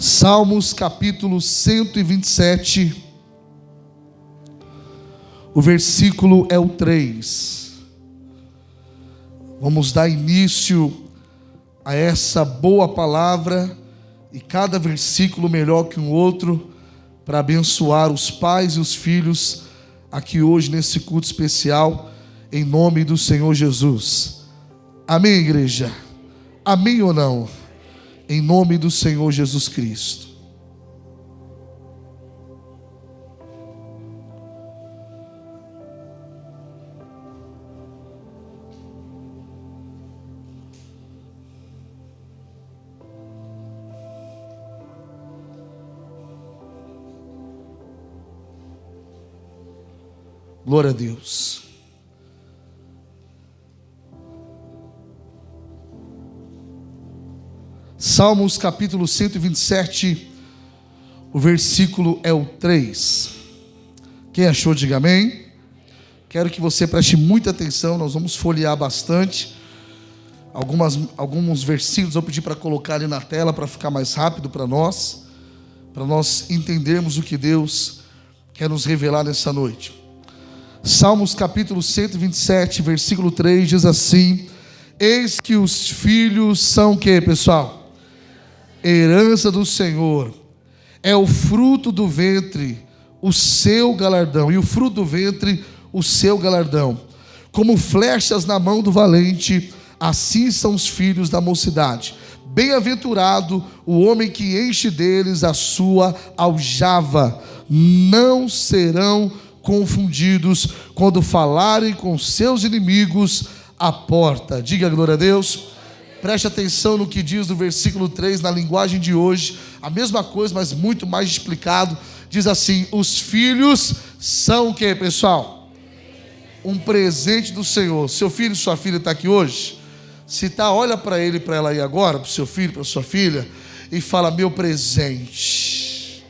Salmos capítulo 127, o versículo é o 3. Vamos dar início a essa boa palavra, e cada versículo melhor que um outro, para abençoar os pais e os filhos aqui hoje nesse culto especial, em nome do Senhor Jesus. Amém, igreja? Amém ou não? Em nome do Senhor Jesus Cristo. Glória a Deus. Salmos capítulo 127, o versículo é o 3. Quem achou, diga amém. Quero que você preste muita atenção, nós vamos folhear bastante. Alguns versículos eu pedi para colocar ali na tela, para ficar mais rápido para nós entendermos o que Deus quer nos revelar nessa noite. Salmos capítulo 127, versículo 3 diz assim: eis que os filhos são o que, pessoal? Herança do Senhor, é o fruto do ventre, o seu galardão. E o fruto do ventre, o seu galardão. Como flechas na mão do valente, assim são os filhos da mocidade. Bem-aventurado o homem que enche deles a sua aljava. Não serão confundidos quando falarem com seus inimigos à porta. Diga glória a Deus. Preste atenção no que diz no versículo 3, na linguagem de hoje. A mesma coisa, mas muito mais explicado. Diz assim: os filhos são o que, pessoal? Um presente do Senhor. Seu filho e sua filha está aqui hoje? Se está, olha para ele e para ela aí agora, para o seu filho, para a sua filha, e fala: meu presente.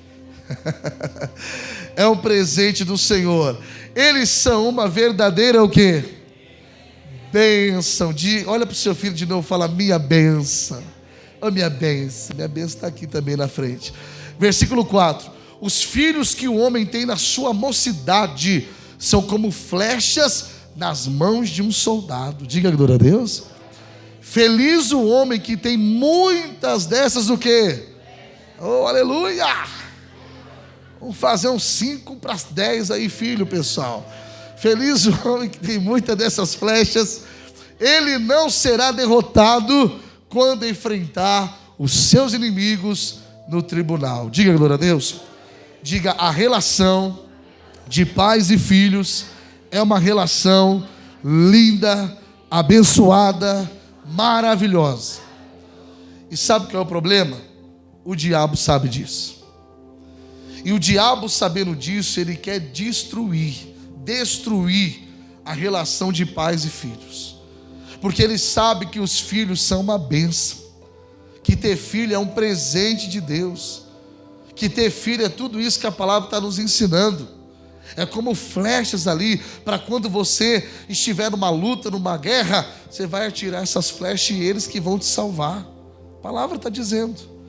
É um presente do Senhor. Eles são uma verdadeira o quê? Bênção. Olha para o seu filho de novo, fala: minha bênção. Oh, minha bênção. Minha bênção está aqui também na frente. Versículo 4: os filhos que o homem tem na sua mocidade são como flechas nas mãos de um soldado. Diga glória a Deus. Feliz o homem que tem muitas dessas o quê? Oh, aleluia. Vamos fazer uns 5 para 10 aí, filho, pessoal. Feliz o homem que tem muitas dessas flechas. Ele não será derrotado quando enfrentar os seus inimigos no tribunal. Diga glória a Deus. Diga: a relação de pais e filhos é uma relação linda, abençoada, maravilhosa. E sabe qual é o problema? O diabo sabe disso. E o diabo, sabendo disso, ele quer destruir a relação de pais e filhos. Porque ele sabe que os filhos são uma bênção, que ter filho é um presente de Deus, que ter filho é tudo isso que a palavra está nos ensinando. É como flechas ali, para quando você estiver numa luta, numa guerra, você vai atirar essas flechas e eles que vão te salvar. A palavra está dizendo.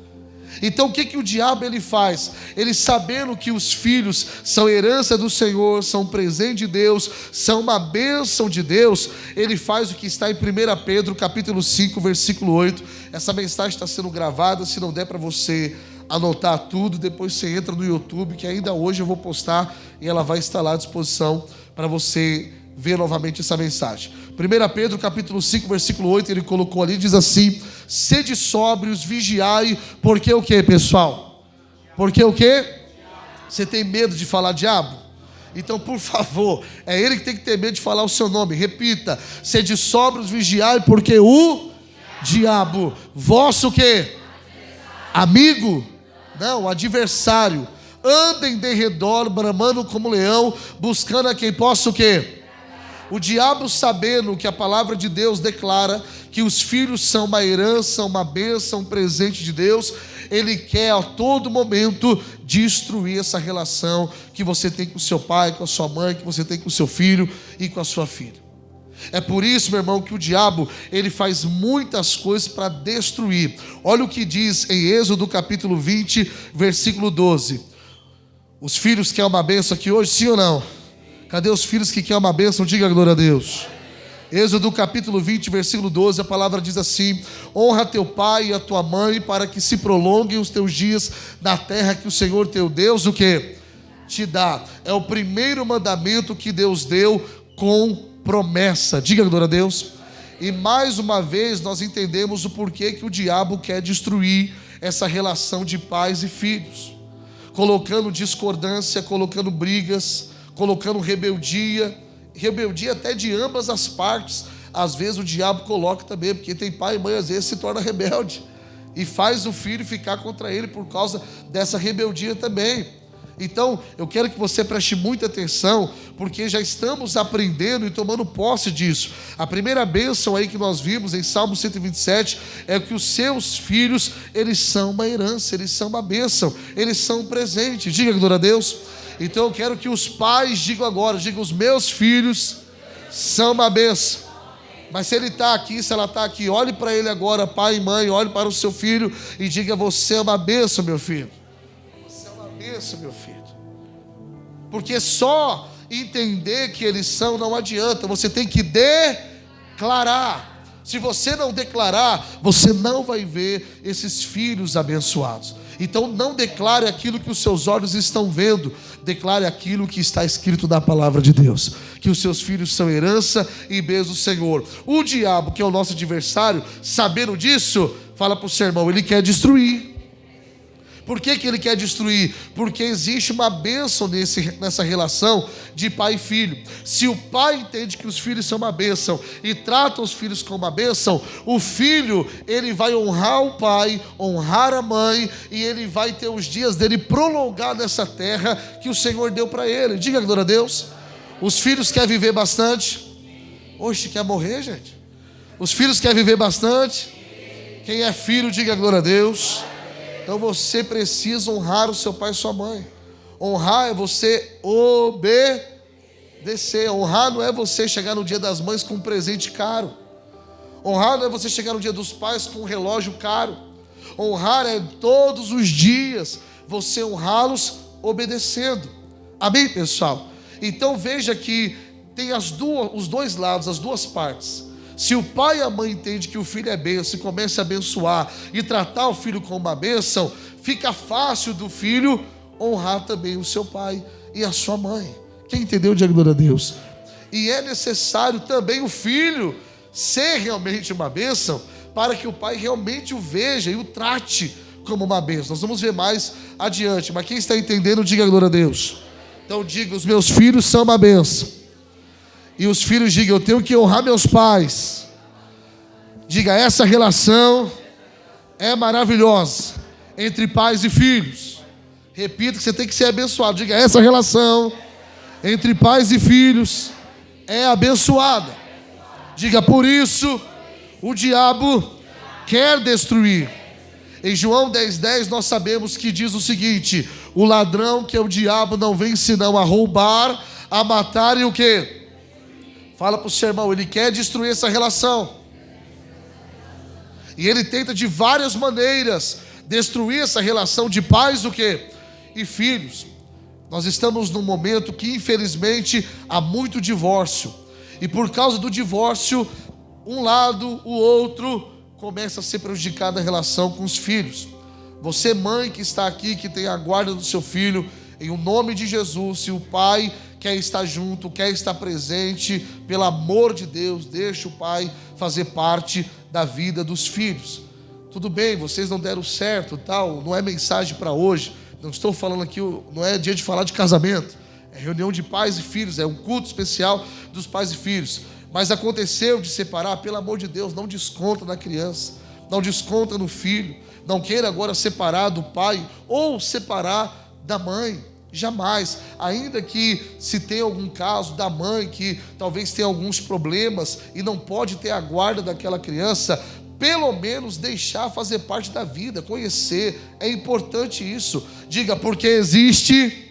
Então o que o diabo ele faz? Ele, sabendo que os filhos são herança do Senhor, são presente de Deus, são uma bênção de Deus, ele faz o que está em 1 Pedro capítulo 5, versículo 8. Essa mensagem está sendo gravada. Se não der para você anotar tudo, depois você entra no YouTube, que ainda hoje eu vou postar, e ela vai estar lá à disposição para você ver novamente essa mensagem. 1 Pedro capítulo 5, versículo 8, ele colocou ali, diz assim: sede sóbrios, vigiai, porque o que, pessoal? Porque o que? Você tem medo de falar diabo? Então, por favor, é ele que tem que ter medo de falar o seu nome. Repita: sede sóbrios, vigiai, porque o diabo, vosso que? Amigo? Não, adversário. Anda em derredor, bramando como leão, buscando a quem possa o quê? O diabo, sabendo que a palavra de Deus declara que os filhos são uma herança, uma bênção, um presente de Deus, ele quer a todo momento destruir essa relação que você tem com seu pai, com a sua mãe, que você tem com o seu filho e com a sua filha. É por isso, meu irmão, que o diabo, ele faz muitas coisas para destruir. Olha o que diz em Êxodo capítulo 20, versículo 12. Os filhos querem uma bênção aqui hoje, sim ou não? Cadê os filhos que querem uma bênção? Diga glória a Deus. Êxodo capítulo 20, versículo 12, a palavra diz assim: honra teu pai e a tua mãe, para que se prolonguem os teus dias na terra que o Senhor teu Deus, o quê? Te dá. É o primeiro mandamento que Deus deu com promessa. Diga glória a Deus. E mais uma vez nós entendemos o porquê que o diabo quer destruir essa relação de pais e filhos, colocando discordância, colocando brigas, colocando rebeldia até de ambas as partes. Às vezes o diabo coloca também, porque tem pai e mãe às vezes se torna rebelde e faz o filho ficar contra ele por causa dessa rebeldia também. Então eu quero que você preste muita atenção, porque já estamos aprendendo e tomando posse disso. A primeira bênção aí que nós vimos em Salmo 127 é que os seus filhos, eles são uma herança, eles são uma bênção, eles são um presente. Diga glória a Deus. Então eu quero que os pais digam agora, digam: os meus filhos são uma bênção. Mas se ele está aqui, se ela está aqui, olhe para ele agora, pai e mãe, olhe para o seu filho e diga: você é uma bênção, meu filho. Você é uma bênção, meu filho. Porque só entender que eles são não adianta, você tem que declarar. Se você não declarar, você não vai ver esses filhos abençoados. Então não declare aquilo que os seus olhos estão vendo, declare aquilo que está escrito na palavra de Deus, que os seus filhos são herança e bênção do Senhor. O diabo, que é o nosso adversário, sabendo disso, fala para o seu irmão: ele quer destruir. Por que ele quer destruir? Porque existe uma bênção nessa relação de pai e filho. Se o pai entende que os filhos são uma bênção e trata os filhos como uma bênção, o filho, ele vai honrar o pai, honrar a mãe, e ele vai ter os dias dele prolongar nessa terra que o Senhor deu para ele. Diga glória a Deus. Os filhos querem viver bastante? Oxe, quer morrer, gente? Os filhos querem viver bastante? Quem é filho, diga glória a Deus. Então você precisa honrar o seu pai e sua mãe. Honrar é você obedecer. Honrar não é você chegar no dia das mães com um presente caro. Honrar não é você chegar no dia dos pais com um relógio caro. Honrar é todos os dias você honrá-los obedecendo. Amém, pessoal? Então veja que tem os dois lados, as duas partes. Se o pai e a mãe entendem que o filho é bênção e começa a abençoar e tratar o filho como uma bênção, fica fácil do filho honrar também o seu pai e a sua mãe. Quem entendeu, diga glória a Deus. E é necessário também o filho ser realmente uma bênção, para que o pai realmente o veja e o trate como uma bênção. Nós vamos ver mais adiante, mas quem está entendendo, diga glória a Deus. Então diga: os meus filhos são uma bênção. E os filhos digam: eu tenho que honrar meus pais. Diga: essa relação é maravilhosa entre pais e filhos. Repita que você tem que ser abençoado. Diga: essa relação entre pais e filhos é abençoada. Diga: por isso o diabo quer destruir. Em João 10:10 nós sabemos que diz o seguinte: o ladrão, que é o diabo, não vem senão a roubar, a matar e o quê? Fala para o seu irmão: ele quer destruir essa relação. E ele tenta de várias maneiras destruir essa relação de pais o quê? E filhos. Nós estamos num momento que infelizmente há muito divórcio. E por causa do divórcio, um lado, o outro, começa a ser prejudicado na relação com os filhos. Você, mãe que está aqui, que tem a guarda do seu filho, em o nome de Jesus, se o pai quer estar junto, quer estar presente, pelo amor de Deus, deixa o pai fazer parte da vida dos filhos. Tudo bem, vocês não deram certo, tal, não é mensagem para hoje. Não estou falando aqui, não é dia de falar de casamento. É reunião de pais e filhos, é um culto especial dos pais e filhos. Mas aconteceu de separar, pelo amor de Deus, não desconta na criança, não desconta no filho. Não queira agora separar do pai ou separar da mãe. Jamais. Ainda que se tenha algum caso da mãe que talvez tenha alguns problemas e não pode ter a guarda daquela criança, pelo menos deixar fazer parte da vida, conhecer. É importante isso. Diga: porque existe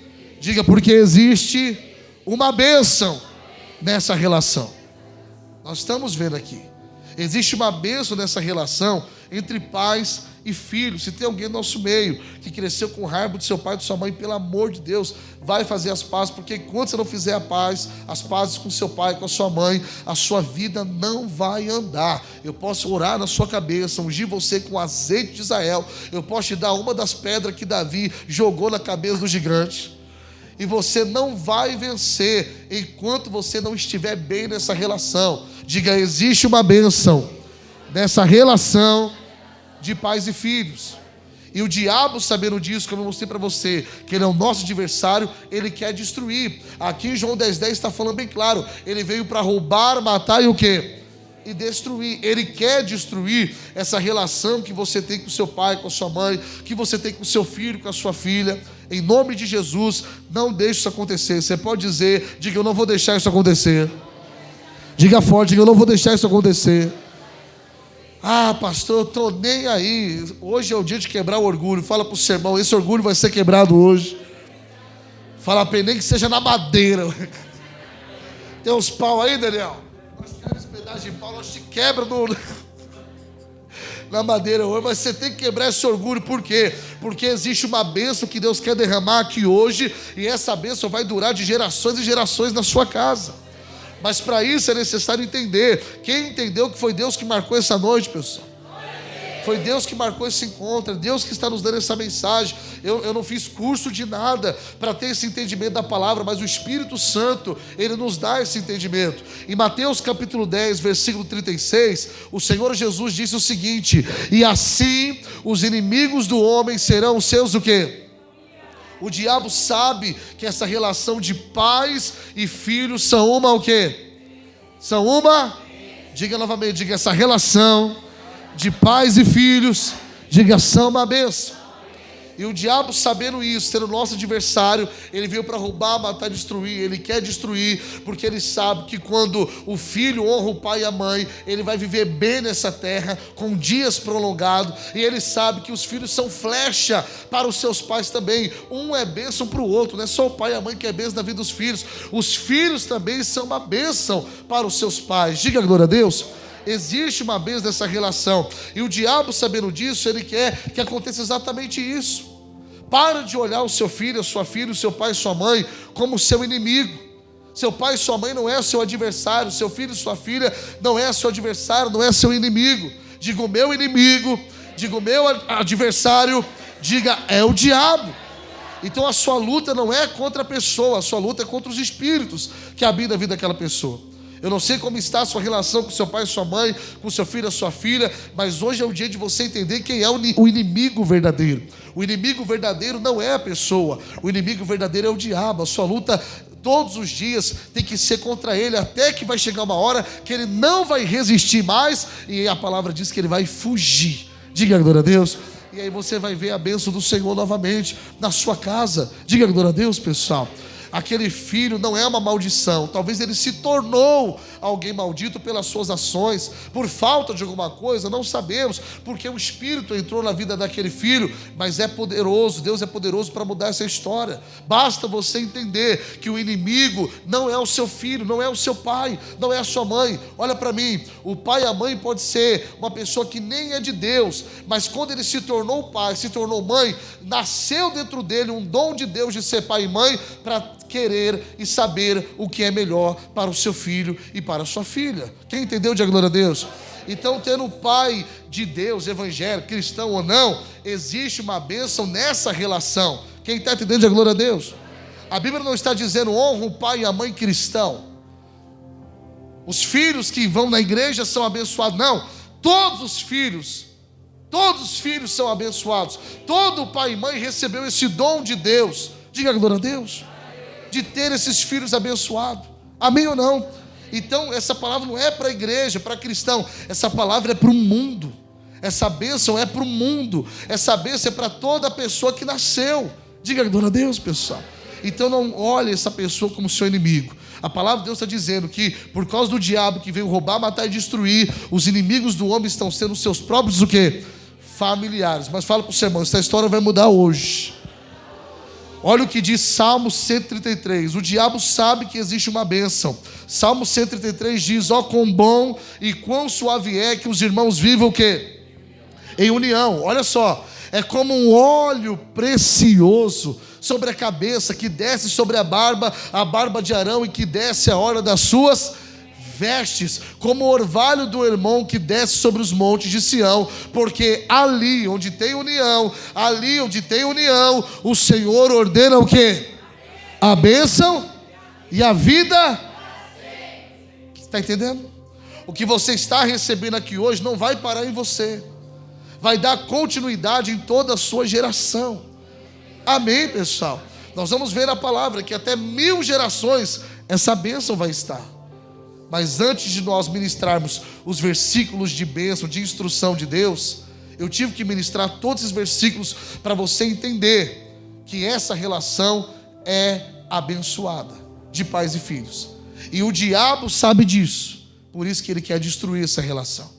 uma bênção nessa relação. Nós estamos vendo aqui. Existe uma bênção nessa relação entre pais e filhos. Se tem alguém no nosso meio que cresceu com raiva de seu pai e de sua mãe, pelo amor de Deus, vai fazer as pazes, porque enquanto você não fizer as pazes com seu pai, com a sua mãe, a sua vida não vai andar. Eu posso orar na sua cabeça, ungir você com azeite de Israel, eu posso te dar uma das pedras que Davi jogou na cabeça do gigante, e você não vai vencer enquanto você não estiver bem nessa relação. Diga, existe uma bênção nessa relação de pais e filhos. E o diabo, sabendo disso, como eu mostrei para você, que ele é o nosso adversário, ele quer destruir. Aqui em João 10,10 está falando bem claro. Ele veio para roubar, matar e o quê? E destruir. Ele quer destruir essa relação que você tem com seu pai, com a sua mãe, que você tem com seu filho, com a sua filha. Em nome de Jesus, não deixe isso acontecer. Você pode dizer, diga, eu não vou deixar isso acontecer. Diga forte, diga, eu não vou deixar isso acontecer. Ah, pastor, eu estou nem aí. Hoje é o dia de quebrar o orgulho. Fala para o seu irmão, esse orgulho vai ser quebrado hoje. Fala para ele, nem que seja na madeira. Tem uns pau aí, Daniel? Nós queremos pedaço de pau, nós te quebra na madeira hoje, mas você tem que quebrar esse orgulho. Por quê? Porque existe uma bênção que Deus quer derramar aqui hoje, e essa bênção vai durar de gerações e gerações na sua casa. Mas para isso é necessário entender. Quem entendeu que foi Deus que marcou essa noite, pessoal? Foi Deus que marcou esse encontro, é Deus que está nos dando essa mensagem. Eu não fiz curso de nada para ter esse entendimento da palavra, mas o Espírito Santo, Ele nos dá esse entendimento. Em Mateus capítulo 10, versículo 36, o Senhor Jesus disse o seguinte: e assim os inimigos do homem serão os seus o quê? O diabo sabe que essa relação de pais e filhos são uma o quê? São uma? Diga novamente, diga, essa relação de pais e filhos, diga, são uma bênção. E o diabo, sabendo isso, sendo nosso adversário, ele veio para roubar, matar, destruir. Ele quer destruir, porque ele sabe que quando o filho honra o pai e a mãe, ele vai viver bem nessa terra, com dias prolongados. E ele sabe que os filhos são flecha para os seus pais também. Um é bênção para o outro, não é só o pai e a mãe que é bênção na vida dos filhos. Os filhos também são uma bênção para os seus pais. Diga glória a Deus. Existe uma bênção nessa relação. E o diabo, sabendo disso, ele quer que aconteça exatamente isso. Para de olhar o seu filho, a sua filha, o seu pai e sua mãe como seu inimigo. Seu pai e sua mãe não é o seu adversário. Seu filho e sua filha não é seu adversário, não é seu inimigo. Diga, o meu inimigo, diga, o meu adversário, diga, é o diabo. Então a sua luta não é contra a pessoa, a sua luta é contra os espíritos que habitam a vida daquela pessoa. Eu não sei como está a sua relação com seu pai e sua mãe, com seu filho e sua filha, mas hoje é o dia de você entender quem é o inimigo verdadeiro. O inimigo verdadeiro não é a pessoa, o inimigo verdadeiro é o diabo. A sua luta todos os dias tem que ser contra ele, até que vai chegar uma hora que ele não vai resistir mais, e a palavra diz que ele vai fugir. Diga glória a Deus. E aí você vai ver a bênção do Senhor novamente na sua casa. Diga glória a Deus, pessoal. Aquele filho não é uma maldição. Talvez ele se tornou alguém maldito pelas suas ações, por falta de alguma coisa, não sabemos, porque o Espírito entrou na vida daquele filho, mas é poderoso, Deus é poderoso para mudar essa história. Basta você entender que o inimigo não é o seu filho, não é o seu pai, não é a sua mãe. Olha para mim, o pai e a mãe pode ser uma pessoa que nem é de Deus, mas quando ele se tornou pai, se tornou mãe, nasceu dentro dele um dom de Deus de ser pai e mãe, para querer e saber o que é melhor para o seu filho e para a sua filha. Quem entendeu, diga glória a Deus. Então, tendo um pai de Deus, evangélico, cristão ou não, existe uma bênção nessa relação. Quem está entendendo, diga glória a Deus. A Bíblia não está dizendo honra o pai e a mãe cristão. Os filhos que vão na igreja são abençoados. Não, todos os filhos são abençoados. Todo pai e mãe recebeu esse dom de Deus. Diga glória a Deus. De ter esses filhos abençoados. Amém ou não? Então essa palavra não é para a igreja, para cristão. Essa palavra é para o mundo. Essa bênção é para o mundo. Essa bênção é para toda pessoa que nasceu. Diga glória a Deus, pessoal. Então não olhe essa pessoa como seu inimigo. A palavra de Deus está dizendo que por causa do diabo que veio roubar, matar e destruir, os inimigos do homem estão sendo seus próprios o quê? Familiares. Mas fala para o seu irmão, essa história vai mudar hoje. Olha o que diz Salmo 133. O diabo sabe que existe uma bênção. Salmo 133 diz: ó, quão bom e quão suave é que os irmãos vivam o quê? Em união. Olha só, é como um óleo precioso sobre a cabeça, que desce sobre a barba de Arão, e que desce a hora das suas vestes, como o orvalho do Hermon que desce sobre os montes de Sião, porque ali onde tem união, o Senhor ordena o quê? A bênção e a vida. Está entendendo? O que você está recebendo aqui hoje não vai parar em você, vai dar continuidade em toda a sua geração. Amém, pessoal? Nós vamos ver na palavra que até 1000 gerações essa bênção vai estar. Mas antes de nós ministrarmos os versículos de bênção, de instrução de Deus, eu tive que ministrar todos esses versículos para você entender que essa relação é abençoada, de pais e filhos. E o diabo sabe disso, por isso que ele quer destruir essa relação.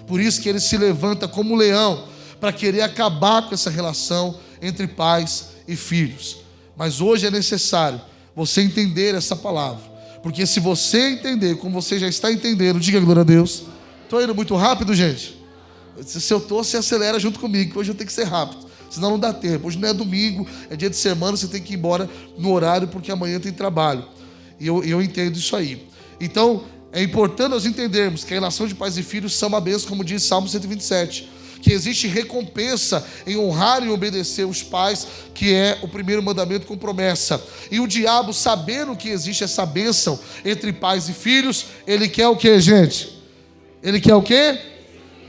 Por isso que ele se levanta como leão para querer acabar com essa relação entre pais e filhos. Mas hoje é necessário você entender essa palavra. Porque se você entender, como você já está entendendo, diga glória a Deus. Estou indo muito rápido, gente? Se eu estou, você acelera junto comigo, que hoje eu tenho que ser rápido. Senão não dá tempo. Hoje não é domingo, é dia de semana, você tem que ir embora no horário, porque amanhã tem trabalho. E eu entendo isso aí. Então, é importante nós entendermos que a relação de pais e filhos são uma bênção, como diz Salmo 127. Que existe recompensa em honrar e obedecer os pais, que é o primeiro mandamento com promessa. E o diabo, sabendo que existe essa bênção entre pais e filhos, ele quer o que, gente? Ele quer o que?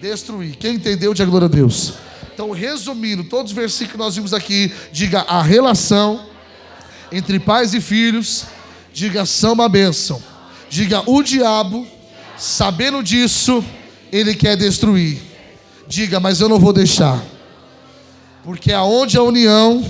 Destruir. Quem entendeu, diga glória a Deus. Então, resumindo, todos os versículos que nós vimos aqui, diga a relação entre pais e filhos, diga são uma bênção. Diga o diabo, sabendo disso, ele quer destruir. Diga, mas eu não vou deixar, porque aonde a união,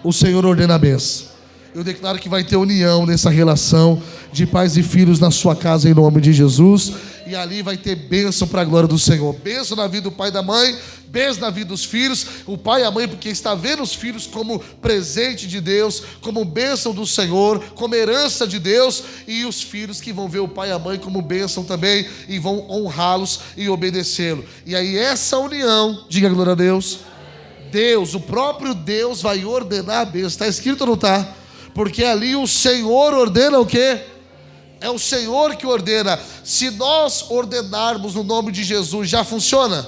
o Senhor ordena a bênção. Eu declaro que vai ter união nessa relação de pais e filhos na sua casa, em nome de Jesus. E ali vai ter bênção para a glória do Senhor. Bênção na vida do pai e da mãe, bênção na vida dos filhos. O pai e a mãe, porque está vendo os filhos como presente de Deus, como bênção do Senhor, como herança de Deus. E os filhos que vão ver o pai e a mãe como bênção também, e vão honrá-los e obedecê-lo. E aí essa união, diga glória a Deus, Deus, o próprio Deus vai ordenar a bênção. Está escrito ou não está? Porque ali o Senhor ordena o quê? É o Senhor que ordena. Se nós ordenarmos no nome de Jesus, já funciona?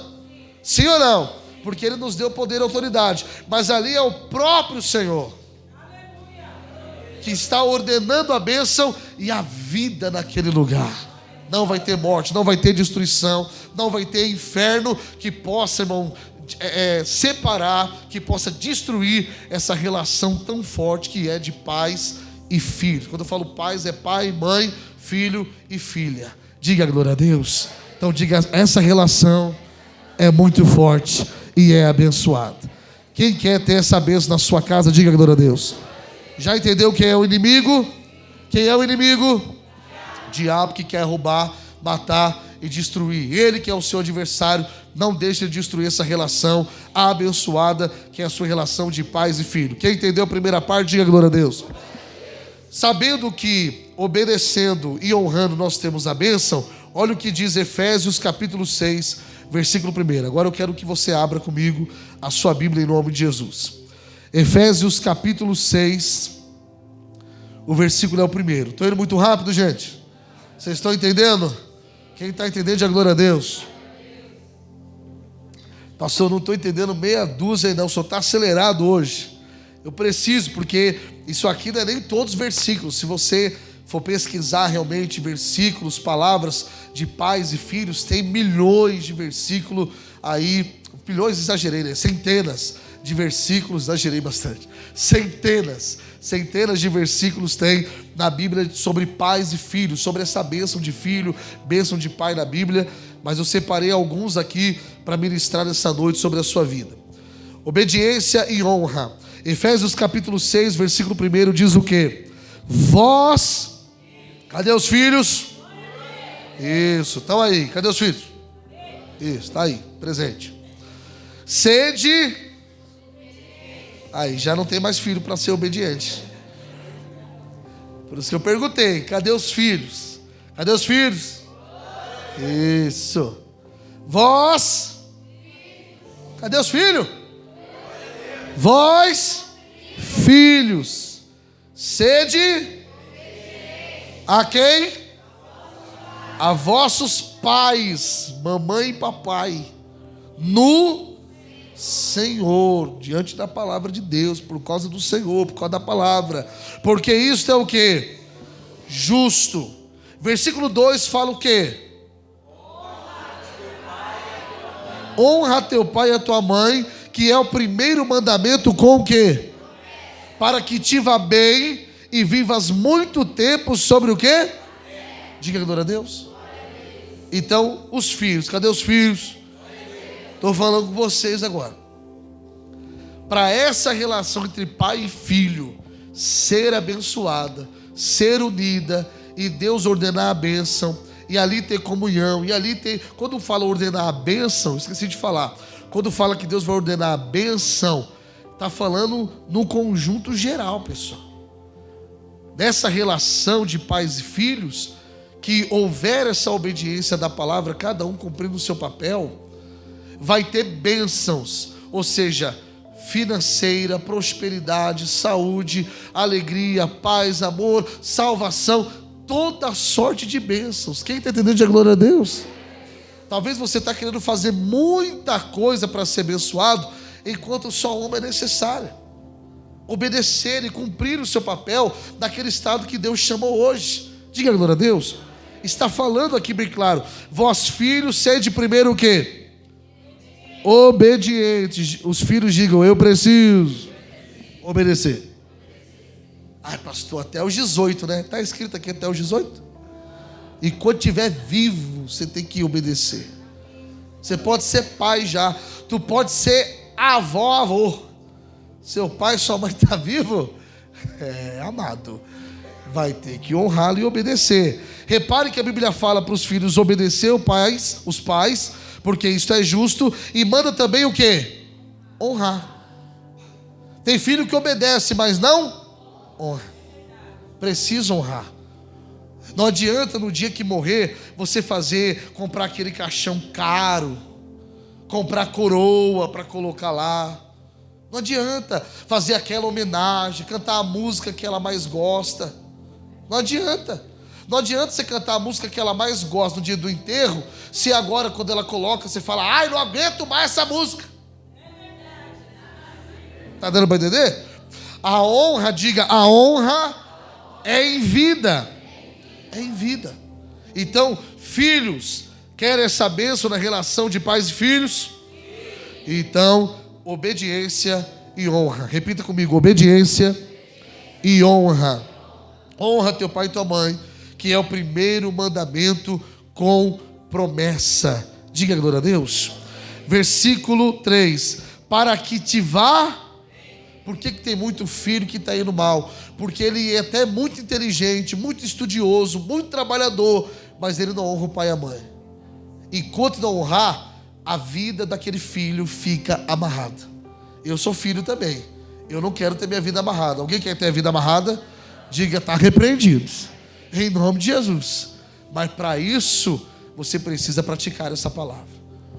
Sim ou não? Porque Ele nos deu poder e autoridade. Mas ali é o próprio Senhor que está ordenando a bênção e a vida naquele lugar. Não vai ter morte, não vai ter destruição, não vai ter inferno que possa, irmão, separar, que possa destruir essa relação tão forte que é de pais e filhos. Quando eu falo pais, é pai, mãe, filho e filha. Diga glória a Deus. Então diga, essa relação é muito forte e é abençoada. Quem quer ter essa bênção na sua casa, diga glória a Deus. Já entendeu quem é o inimigo? Quem é o inimigo? O diabo, que quer roubar, matar e destruir. Ele que é o seu adversário, não deixe de destruir essa relação abençoada, que é a sua relação de pais e filhos. Quem entendeu a primeira parte, diga glória a Deus. Sabendo que obedecendo e honrando nós temos a bênção, olha o que diz Efésios capítulo 6, versículo 1. Agora eu quero que você abra comigo a sua Bíblia em nome de Jesus. Efésios capítulo 6, o versículo é o 1. Estou indo muito rápido, gente? Vocês estão entendendo? Quem está entendendo, diga glória a Deus. Pastor, eu não estou entendendo meia dúzia aí não, só está acelerado hoje. Eu preciso, porque isso aqui não é nem todos os versículos. Se você for pesquisar realmente versículos, palavras de pais e filhos, tem milhões de versículos aí. Milhões, exagerei, né? Centenas de versículos, exagerei bastante. Centenas de versículos tem na Bíblia sobre pais e filhos, sobre essa bênção de filho, bênção de pai na Bíblia. Mas eu separei alguns aqui para ministrar essa noite sobre a sua vida. Obediência e honra. Efésios capítulo 6, versículo 1 diz o quê? Vós, cadê os filhos? Isso, estão aí, cadê os filhos? Isso, está aí, presente. Sede Aí já não tem mais filho para ser obediente. Por isso que eu perguntei, cadê os filhos? Cadê os filhos? Isso. Vós. Cadê os filhos? Vós, filhos, sede a quem? A vossos pais, mamãe e papai, no Senhor, diante da palavra de Deus, por causa do Senhor, por causa da palavra, porque isto é o que? Justo. Versículo 2 fala o que? Honra teu pai e a tua mãe, que é o primeiro mandamento com o que? Para que te vá bem e vivas muito tempo sobre o que? Diga glória a Deus. Então, os filhos, cadê os filhos? Estou falando com vocês agora. Para essa relação entre pai e filho ser abençoada, ser unida, e Deus ordenar a bênção, e ali ter comunhão, e ali ter... Quando fala ordenar a bênção, esqueci de falar. Quando fala que Deus vai ordenar a bênção, está falando no conjunto geral, pessoal. Dessa relação de pais e filhos, que houver essa obediência da palavra, cada um cumprindo o seu papel, vai ter bênçãos, ou seja, financeira, prosperidade, saúde, alegria, paz, amor, salvação, toda sorte de bênçãos. Quem está entendendo, diga glória a Deus. Talvez você está querendo fazer muita coisa para ser abençoado, enquanto só uma é necessária. Obedecer e cumprir o seu papel naquele estado que Deus chamou hoje. Diga glória a Deus. Está falando aqui bem claro: vós filhos, sede primeiro o quê? Obedientes. Os filhos digam: eu preciso obedecer. Ai, pastor, até os 18, né? Está escrito aqui até os 18. E quando estiver vivo, você tem que obedecer. Você pode ser pai já. Tu pode ser avô. Seu pai e sua mãe estão vivos? Amado, vai ter que honrá-lo e obedecer. Repare que a Bíblia fala para os filhos obedecer os pais, porque isto é justo, e manda também o quê? Honrar. Tem filho que obedece, mas não honra. Precisa honrar. Não adianta no dia que morrer você comprar aquele caixão caro, comprar coroa para colocar lá. Não adianta fazer aquela homenagem, cantar a música que ela mais gosta. Não adianta. Não adianta você cantar a música que ela mais gosta no dia do enterro, se agora quando ela coloca você fala: ai, não aguento mais essa música. Está dando para entender? A honra, diga, a honra é em vida. É em vida. Então, filhos, quer essa bênção na relação de pais e filhos? Então, obediência e honra. Repita comigo: obediência e honra. Honra teu pai e tua mãe, que é o primeiro mandamento com promessa. Diga glória a Deus. Versículo 3: para que te vá. Por que tem muito filho que está indo mal? Porque ele é até muito inteligente, muito estudioso, muito trabalhador, mas ele não honra o pai e a mãe. Enquanto não honrar, a vida daquele filho fica amarrada. Eu sou filho também. Eu não quero ter minha vida amarrada. Alguém quer ter a vida amarrada? Diga: está repreendido, em nome de Jesus. Mas para isso, você precisa praticar essa palavra: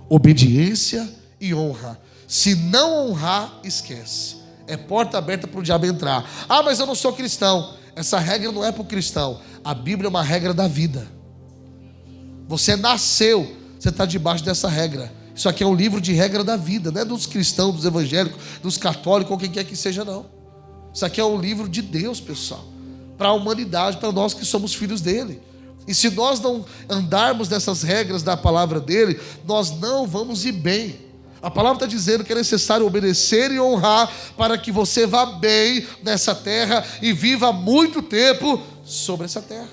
obediência e honra. Se não honrar, esquece. É porta aberta para o diabo entrar. Ah, mas eu não sou cristão. Essa regra não é para o cristão. A Bíblia é uma regra da vida. Você nasceu, você está debaixo dessa regra. Isso aqui é um livro de regra da vida. Não é dos cristãos, dos evangélicos, dos católicos, ou quem quer que seja, não. Isso aqui é um livro de Deus, pessoal, para a humanidade, para nós que somos filhos dele. E se nós não andarmos nessas regras da palavra dele, nós não vamos ir bem. A palavra está dizendo que é necessário obedecer e honrar para que você vá bem nessa terra e viva muito tempo sobre essa terra.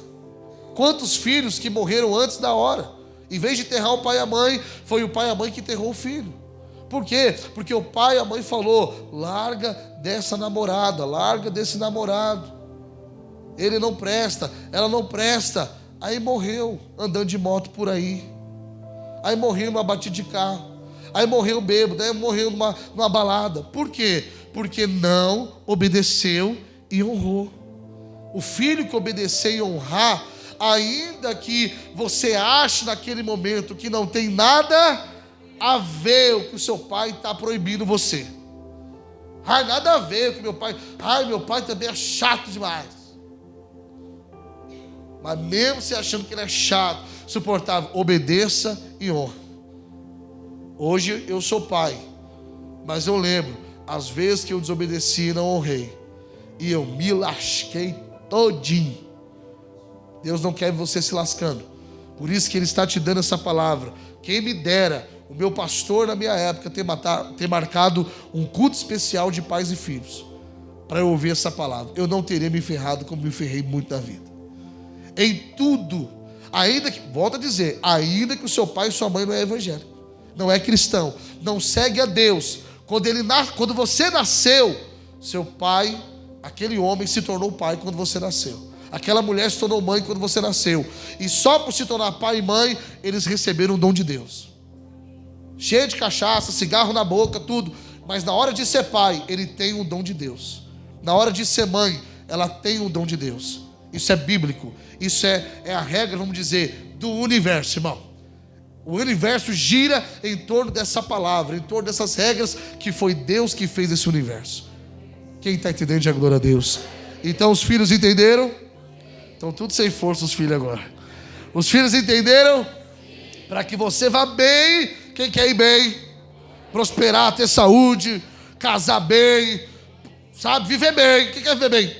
Quantos filhos que morreram antes da hora? Em vez de enterrar o pai e a mãe, foi o pai e a mãe que enterrou o filho. Por quê? Porque o pai e a mãe falou: larga dessa namorada, larga desse namorado. Ele não presta, ela não presta. Aí morreu andando de moto por aí. Aí morreu numa batida de carro. Aí morreu bêbado, aí morreu numa balada. Por quê? Porque não obedeceu e honrou. O filho que obedecer e honrar, ainda que você ache naquele momento que não tem nada a ver o que o seu pai está proibindo você. Ai, nada a ver com meu pai. Ai, meu pai também é chato demais. Mas mesmo você achando que ele é chato, suportável, obedeça e honra. Hoje eu sou pai, mas eu lembro as vezes que eu desobedeci e não honrei, e eu me lasquei todinho. Deus não quer você se lascando. Por isso que Ele está te dando essa palavra. Quem me dera o meu pastor na minha época ter marcado um culto especial de pais e filhos, para eu ouvir essa palavra. Eu não teria me ferrado como me ferrei muito na vida. Em tudo, ainda que, volto a dizer, ainda que o seu pai e sua mãe não é evangélico, não é cristão, não segue a Deus. Quando você nasceu, seu pai, aquele homem se tornou pai quando você nasceu. Aquela mulher se tornou mãe quando você nasceu. E só por se tornar pai e mãe, eles receberam o dom de Deus. Cheio de cachaça, cigarro na boca, tudo. Mas na hora de ser pai, ele tem o dom de Deus. Na hora de ser mãe, ela tem o dom de Deus. Isso é bíblico. Isso é a regra, vamos dizer, do universo, irmão. O universo gira em torno dessa palavra, em torno dessas regras, que foi Deus que fez esse universo. Quem está entendendo, diga glória a Deus. Então os filhos entenderam? Estão tudo sem força os filhos agora. Os filhos entenderam? Para que você vá bem. Quem quer ir bem? Prosperar, ter saúde, casar bem, sabe? Viver bem. Quem quer viver bem?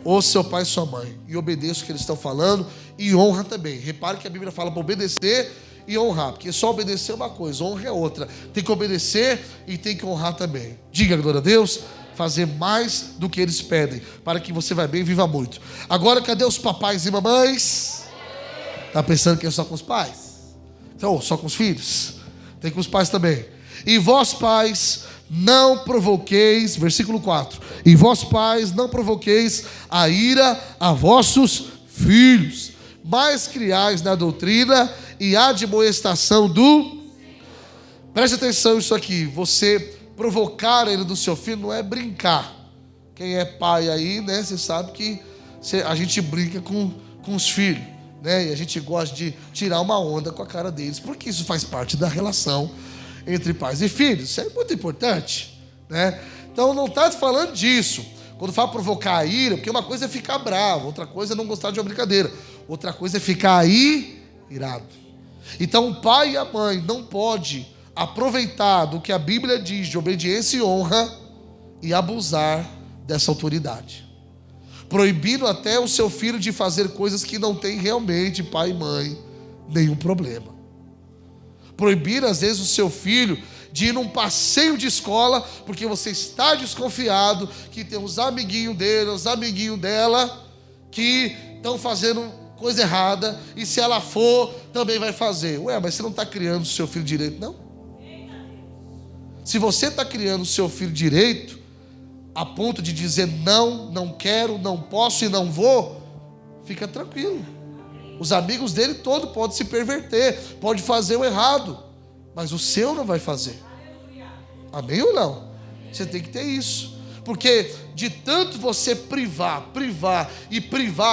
Ouça seu pai e sua mãe e obedeça o que eles estão falando e honra também. Repare que a Bíblia fala para obedecer e honrar, porque só obedecer é uma coisa, honra é outra. Tem que obedecer e tem que honrar também. Diga glória a Deus. Fazer mais do que eles pedem, para que você vá bem e viva muito. Agora, cadê os papais e mamães? Está pensando que é só com os pais? Então, só com os filhos? Tem com os pais também. E vós, pais, não provoqueis, versículo 4. E vós, pais, não provoqueis a ira a vossos filhos, mas criais na doutrina e admoestação do... Preste atenção nisso aqui. Você provocar ele do seu filho não é brincar. Quem é pai aí, né? Você sabe que a gente brinca com os filhos, né? E a gente gosta de tirar uma onda com a cara deles, porque isso faz parte da relação entre pais e filhos. Isso é muito importante, né? Então não está falando disso. Quando fala provocar a ira, porque uma coisa é ficar bravo, outra coisa é não gostar de uma brincadeira, outra coisa é ficar aí irado. Então o pai e a mãe não podem aproveitar do que a Bíblia diz de obediência e honra e abusar dessa autoridade, proibindo até o seu filho de fazer coisas que não tem realmente, pai e mãe, nenhum problema. Proibir às vezes o seu filho de ir num passeio de escola, porque você está desconfiado que tem os amiguinhos dele, os amiguinhos dela, que estão fazendo coisa errada, e se ela for, também vai fazer. Ué, mas você não está criando o seu filho direito, não? Se você está criando o seu filho direito, a ponto de dizer não, não quero, não posso e não vou, fica tranquilo. Os amigos dele todos podem se perverter, pode fazer o errado, mas o seu não vai fazer. Amém ou não? Você tem que ter isso. Porque de tanto você privar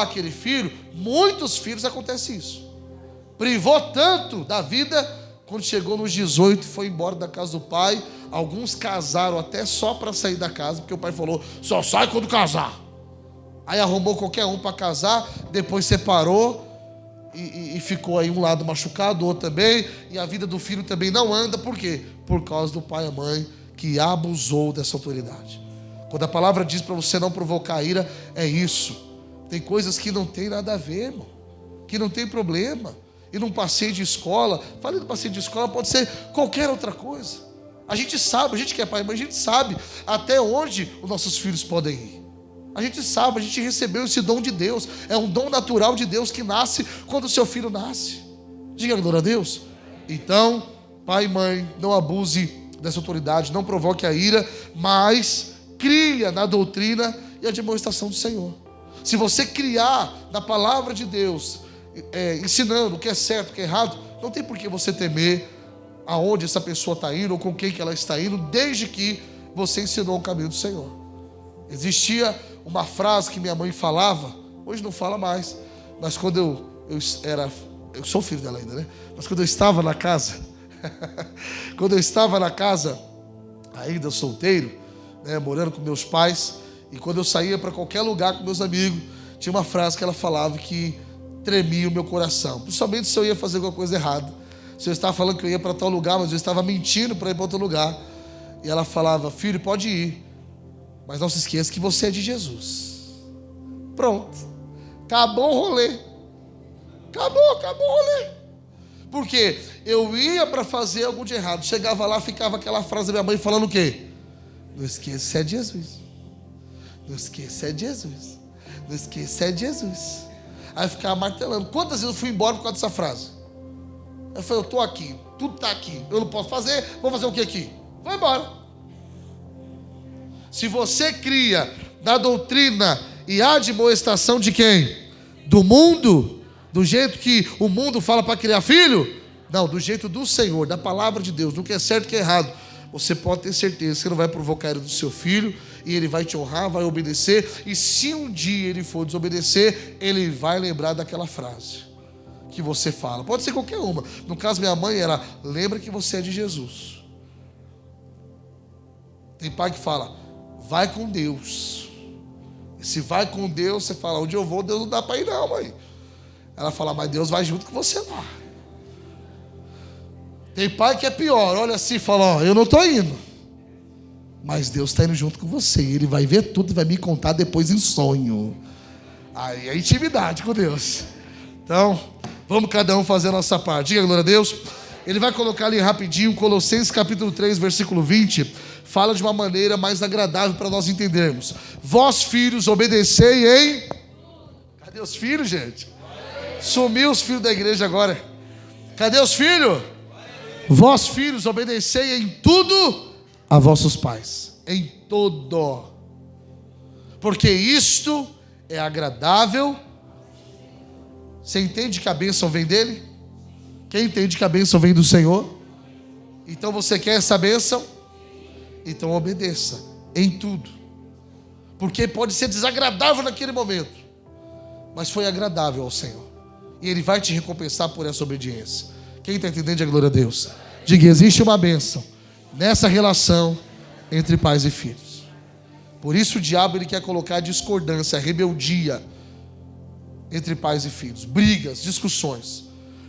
aquele filho, muitos filhos acontece isso. Privou tanto da vida, quando chegou nos 18, foi embora da casa do pai. Alguns casaram até só para sair da casa, porque o pai falou, só sai quando casar. Aí arrumou qualquer um para casar, depois separou e ficou aí um lado machucado, outro também, e a vida do filho também não anda. Por quê? Por causa do pai e a mãe que abusou dessa autoridade. Quando a palavra diz para você não provocar a ira, é isso. Tem coisas que não tem nada a ver, irmão, que não tem problema. E num passeio de escola, falei do passeio de escola, pode ser qualquer outra coisa. A gente sabe, a gente que é pai, mas a gente sabe até onde os nossos filhos podem ir. A gente sabe, a gente recebeu esse dom de Deus. É um dom natural de Deus que nasce quando o seu filho nasce. Diga glória a Deus. Então, pai e mãe, não abuse dessa autoridade, não provoque a ira, mas cria na doutrina e a demonstração do Senhor. Se você criar na palavra de Deus, ensinando o que é certo, o que é errado, não tem por que você temer aonde essa pessoa está indo ou com quem que ela está indo, desde que você ensinou o caminho do Senhor. Existia uma frase que minha mãe falava, hoje não fala mais, mas quando eu sou filho dela ainda, né? Mas quando eu estava na casa, ainda solteiro, né, morando com meus pais, e quando eu saía para qualquer lugar com meus amigos, tinha uma frase que ela falava que tremia o meu coração, principalmente se eu ia fazer alguma coisa errada. Se eu estava falando que eu ia para tal lugar, mas eu estava mentindo para ir para outro lugar. E ela falava: filho, pode ir, mas não se esqueça que você é de Jesus. Pronto. Acabou o rolê. Acabou o rolê. Porque eu ia para fazer algo de errado. Chegava lá, ficava aquela frase da minha mãe falando o quê? Não esqueça, você é de Jesus. Não esqueça, você é de Jesus. Não esqueça, você é de Jesus. Aí eu ficava martelando. Quantas vezes eu fui embora por causa dessa frase? Eu falei: eu estou aqui, tudo está aqui, eu não posso fazer, vou fazer o que aqui? Vou embora. Se você cria da doutrina e admoestação de quem? Do mundo, do jeito que o mundo fala para criar filho? Não, do jeito do Senhor, da palavra de Deus, do que é certo e que é errado. Você pode ter certeza que você não vai provocar ele do seu filho, e ele vai te honrar, vai obedecer, e se um dia ele for desobedecer, ele vai lembrar daquela frase que você fala. Pode ser qualquer uma. No caso, minha mãe era: lembra que você é de Jesus. Tem pai que fala: vai com Deus. E se vai com Deus, você fala: onde eu vou, Deus não dá para ir não, mãe. Ela fala: mas Deus vai junto com você lá. Tem pai que é pior, olha assim e fala: ó, eu não estou indo, mas Deus está indo junto com você, ele vai ver tudo e vai me contar depois em sonho. Aí é intimidade com Deus. Então, vamos cada um fazer a nossa parte. Diga glória a Deus. Ele vai colocar ali rapidinho, Colossenses capítulo 3, versículo 20, fala de uma maneira mais agradável para nós entendermos. Vós, filhos, obedecei em... Cadê os filhos, gente? Sumiu os filhos da igreja agora. Cadê os filhos? Vós, filhos, obedecei em tudo a vossos pais. Em todo. Porque isto é agradável. Você entende que a bênção vem dele? Quem entende que a bênção vem do Senhor? Então você quer essa bênção? Então obedeça em tudo. Porque pode ser desagradável naquele momento, mas foi agradável ao Senhor, e Ele vai te recompensar por essa obediência. Quem está entendendo, diga glória a Deus. Diga: existe uma bênção nessa relação entre pais e filhos. Por isso o diabo ele quer colocar discordância, rebeldia entre pais e filhos, brigas, discussões,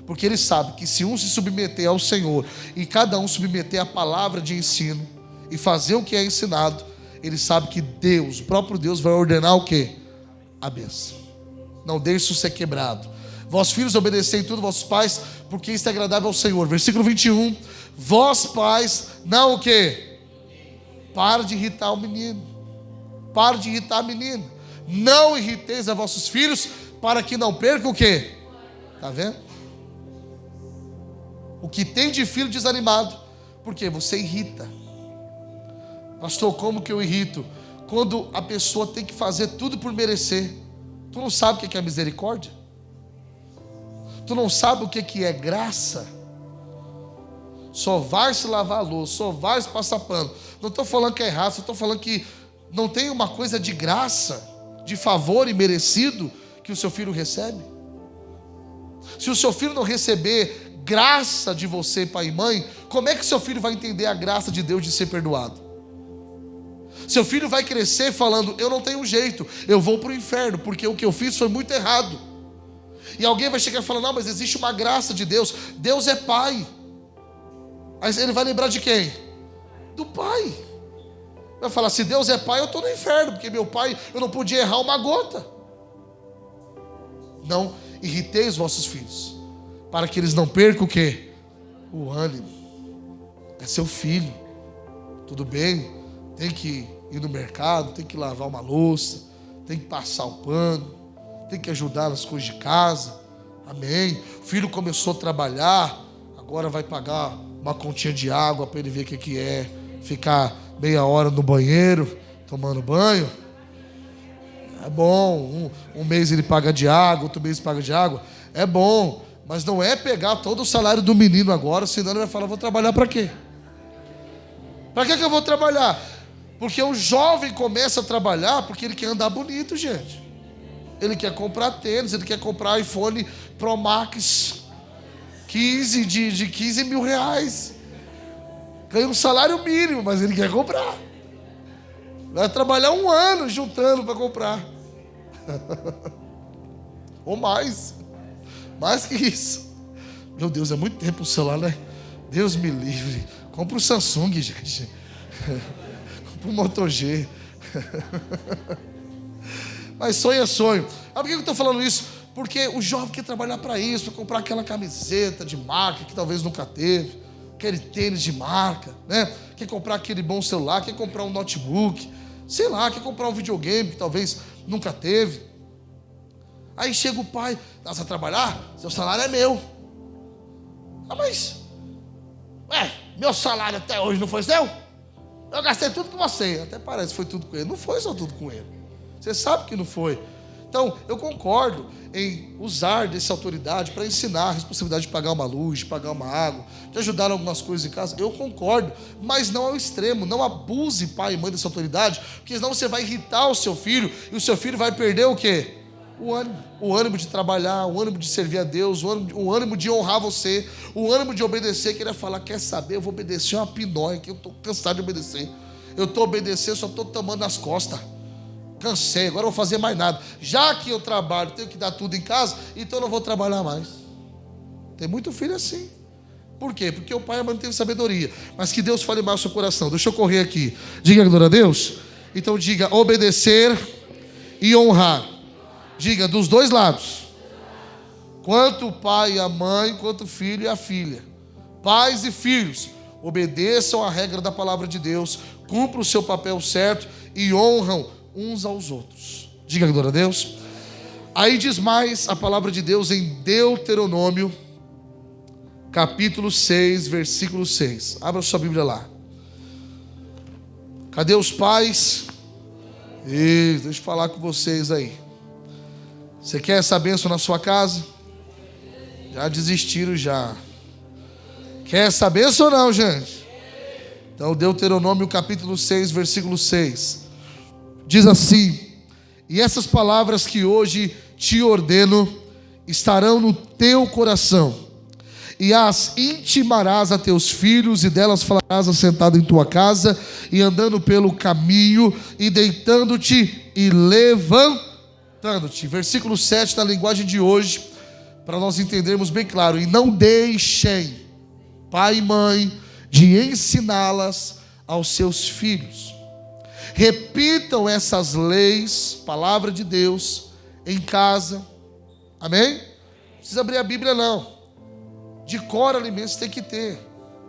porque ele sabe que se um se submeter ao Senhor e cada um submeter à palavra de ensino e fazer o que é ensinado, ele sabe que Deus, o próprio Deus, vai ordenar o quê? A bênção. Não deixe isso ser quebrado. Vós, filhos, obedecei em tudo vossos pais, porque isso é agradável ao Senhor. Versículo 21. Vós, pais, não o quê? Para de irritar o menino. Para de irritar a menina. Não irriteis a vossos filhos, para que não percam o quê? Está vendo? O que tem de filho desanimado, porque você irrita. Pastor, como que eu irrito? Quando a pessoa tem que fazer tudo por merecer. Tu não sabe o que é misericórdia? Tu não sabe o que é graça? Só vai se lavar a louça, só vai se passar pano. Não estou falando que é errado, só estou falando que não tem uma coisa de graça, de favor e merecido que o seu filho recebe. Se o seu filho não receber graça de você, pai e mãe, como é que seu filho vai entender a graça de Deus de ser perdoado? Seu filho vai crescer falando: eu não tenho jeito, eu vou para o inferno, porque o que eu fiz foi muito errado. E alguém vai chegar e falar: não, mas existe uma graça de Deus. Deus é pai. Aí ele vai lembrar de quem? Do pai. Vai falar: se Deus é pai, eu estou no inferno, porque meu pai, eu não podia errar uma gota. Não irritei os vossos filhos, para que eles não percam o quê? O ânimo. É seu filho. Tudo bem, tem que ir no mercado, tem que lavar uma louça, tem que passar o pano, tem que ajudar nas coisas de casa. Amém. O filho começou a trabalhar, agora vai pagar uma continha de água para ele ver o que é ficar meia hora no banheiro tomando banho. É bom. Um mês ele paga de água, outro mês paga de água. É bom. Mas não é pegar todo o salário do menino agora, senão ele vai falar, vou trabalhar para quê? Para que eu vou trabalhar? Porque o jovem começa a trabalhar porque ele quer andar bonito, gente. Ele quer comprar tênis, ele quer comprar iPhone Pro Max 15 de 15 mil reais. Ganha um salário mínimo, mas ele quer comprar. Vai trabalhar 1 ano juntando para comprar. Ou mais. Mais que isso. Meu Deus, é muito tempo o celular, né? Deus me livre. Compra o Samsung, gente. Compra o Moto G. Mas sonho é sonho. Ah, por que eu estou falando isso? Porque o jovem quer trabalhar para isso, para comprar aquela camiseta de marca que talvez nunca teve, aquele tênis de marca, né? Quer comprar aquele bom celular, quer comprar um notebook, sei lá, quer comprar um videogame que talvez nunca teve. Aí chega o pai, você vai trabalhar? Seu salário é meu. Ah, mas... meu salário até hoje não foi seu? Eu gastei tudo com você. Até parece que foi tudo com ele. Não foi só tudo com ele. Você sabe que não foi. Então, eu concordo em usar dessa autoridade para ensinar a responsabilidade de pagar uma luz, de pagar uma água, de ajudar em algumas coisas em casa. Eu concordo, mas não ao extremo. Não abuse, pai e mãe, dessa autoridade, porque senão você vai irritar o seu filho e o seu filho vai perder o quê? O ânimo de trabalhar, o ânimo de servir a Deus, o ânimo de honrar você, o ânimo de obedecer, que ele vai falar, quer saber, eu vou obedecer uma pinóia, que eu estou cansado de obedecer. Eu estou obedecendo, só estou tomando nas costas. Cansei, agora não vou fazer mais nada. Já que eu trabalho, tenho que dar tudo em casa, então eu não vou trabalhar mais. Tem muito filho assim. Por quê? Porque o pai e a mãe não teve sabedoria. Mas que Deus fale mais no seu coração. Deixa eu correr aqui. Diga glória a Deus. Então diga obedecer e honrar. Diga dos dois lados. Quanto o pai e a mãe, quanto o filho e a filha. Pais e filhos, obedeçam a regra da palavra de Deus, cumpram o seu papel certo e honram uns aos outros. Diga glória a Deus. Aí diz mais a palavra de Deus em Deuteronômio, capítulo 6, versículo 6. Abra sua Bíblia lá. Cadê os pais? Isso, deixa eu falar com vocês aí. Você quer essa bênção na sua casa? Já desistiram já. Quer essa bênção ou não, gente? Então, Deuteronômio capítulo 6, versículo 6. Diz assim: e essas palavras que hoje te ordeno estarão no teu coração, e as intimarás a teus filhos, e delas falarás assentado em tua casa, e andando pelo caminho, e deitando-te e levantando-te. Versículo 7 na linguagem de hoje, para nós entendermos bem claro. E não deixem, pai e mãe, de ensiná-las aos seus filhos. Repitam essas leis, palavra de Deus, em casa. Amém? Não precisa abrir a Bíblia não. De cor alimentos tem que ter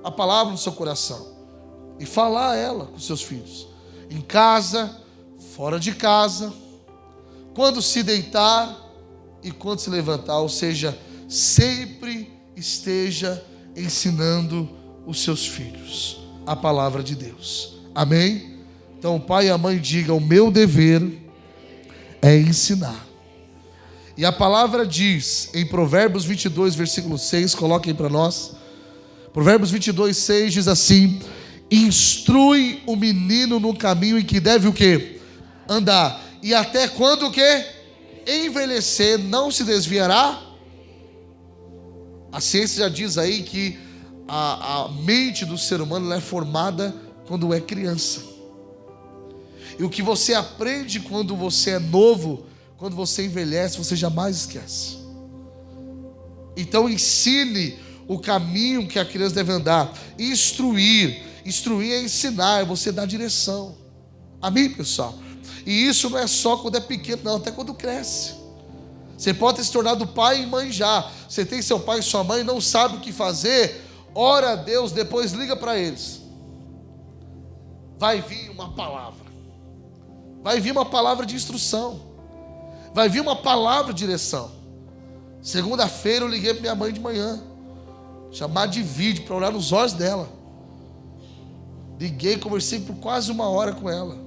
a palavra no seu coração e falar ela com seus filhos. Em casa, fora de casa, quando se deitar e quando se levantar. Ou seja, sempre esteja ensinando os seus filhos a palavra de Deus. Amém? Então o pai e a mãe digam: o meu dever é ensinar. E a palavra diz em Provérbios 22, versículo 6, coloquem para nós. Provérbios 22, 6 diz assim: instrui o menino no caminho em que deve o quê? Andar. E até quando o quê? Envelhecer, não se desviará. A ciência já diz aí que a mente do ser humano é formada quando é criança. E o que você aprende quando você é novo, quando você envelhece, você jamais esquece. Então ensine o caminho que a criança deve andar. Instruir é ensinar, é você dar direção. Amém, pessoal? E isso não é só quando é pequeno, não, até quando cresce. Você pode ter se tornado pai e mãe já. Você tem seu pai e sua mãe, não sabe o que fazer, ora a Deus, depois liga para eles. Vai vir uma palavra. Vai vir uma palavra de instrução. Vai vir uma palavra de direção. Segunda-feira eu liguei para minha mãe de manhã, chamar de vídeo para olhar nos olhos dela. Liguei, conversei por quase 1 hora com ela.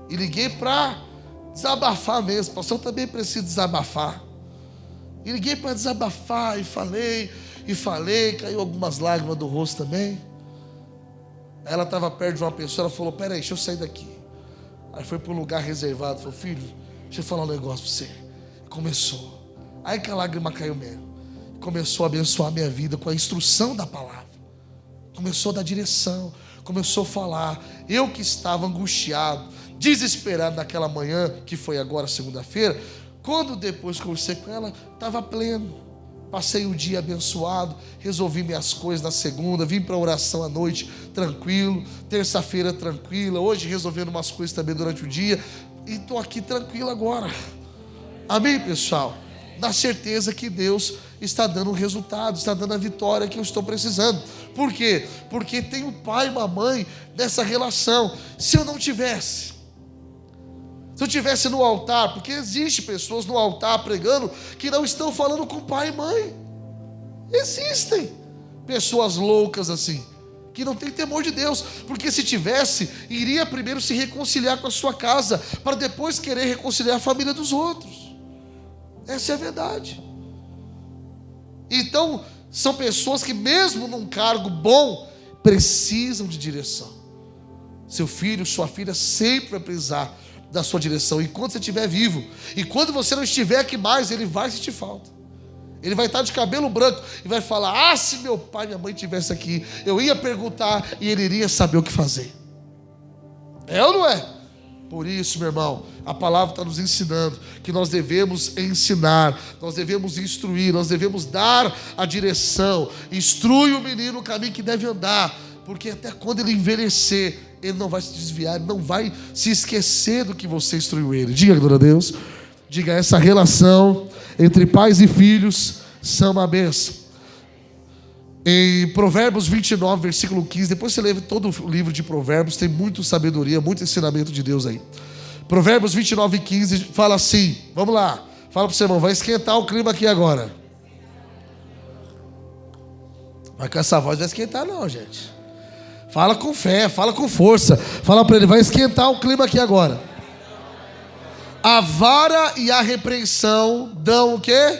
E liguei para desabafar mesmo. Pastor, eu também preciso desabafar. E liguei para desabafar, e falei, caiu algumas lágrimas do rosto também. Ela estava perto de uma pessoa, ela falou, peraí, deixa eu sair daqui. Aí foi para um lugar reservado, falou, filho, deixa eu falar um negócio para você. Começou. Aí que a lágrima caiu mesmo. Começou a abençoar a minha vida com a instrução da palavra. Começou a dar direção. Começou a falar. Eu que estava angustiado, desesperado naquela manhã, que foi agora segunda-feira, quando depois conversei com ela, estava pleno. Passei o dia abençoado, resolvi minhas coisas na segunda, vim para a oração à noite tranquilo, terça-feira tranquila, hoje resolvendo umas coisas também durante o dia, e estou aqui tranquilo agora. Amém, pessoal? Na certeza que Deus está dando o resultado, está dando a vitória que eu estou precisando. Por quê? Porque tem um pai e uma mãe nessa relação. Se eu não tivesse, se eu estivesse no altar, porque existe pessoas no altar pregando que não estão falando com pai e mãe. Existem pessoas loucas assim, que não tem temor de Deus, porque se tivesse, iria primeiro se reconciliar com a sua casa, para depois querer reconciliar a família dos outros. Essa é a verdade. Então, são pessoas que mesmo num cargo bom, precisam de direção. Seu filho, sua filha sempre vai precisar da sua direção, enquanto você estiver vivo. E quando você não estiver aqui mais, ele vai sentir falta. Ele vai estar de cabelo branco e vai falar, ah, se meu pai e minha mãe estivessem aqui, eu ia perguntar e ele iria saber o que fazer. É ou não é? Por isso, meu irmão, a palavra está nos ensinando que nós devemos ensinar, nós devemos instruir, nós devemos dar a direção. Instrui o menino o caminho que deve andar, porque até quando ele envelhecer, ele não vai se desviar, ele não vai se esquecer do que você instruiu ele. Diga, glória a Deus. Diga, essa relação entre pais e filhos são uma bênção. Em Provérbios 29, versículo 15, depois você lê todo o livro de Provérbios, tem muita sabedoria, muito ensinamento de Deus aí. Provérbios 29, 15 fala assim, vamos lá, fala para o seu irmão, vai esquentar o clima aqui agora. Mas com essa voz vai esquentar não, gente. Fala com fé, fala com força. Fala para ele, vai esquentar o clima aqui agora. A vara e a repreensão dão o quê?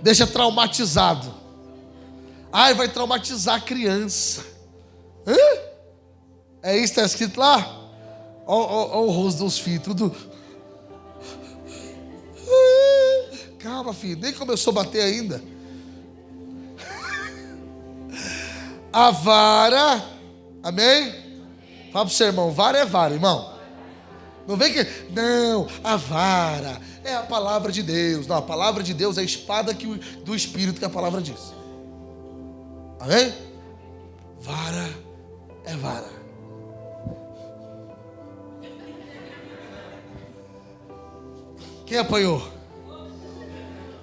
Deixa traumatizado. Ai, vai traumatizar a criança. Hã? É isso que está escrito lá? Olha o rosto dos filhos, tudo. Calma, filho, nem começou a bater ainda. A vara, amém? Fala para o seu irmão, vara é vara, irmão. Não vem que, não, a vara é a palavra de Deus. Não, a palavra de Deus é a espada do Espírito que a palavra diz. Amém? Vara é vara. Quem apanhou?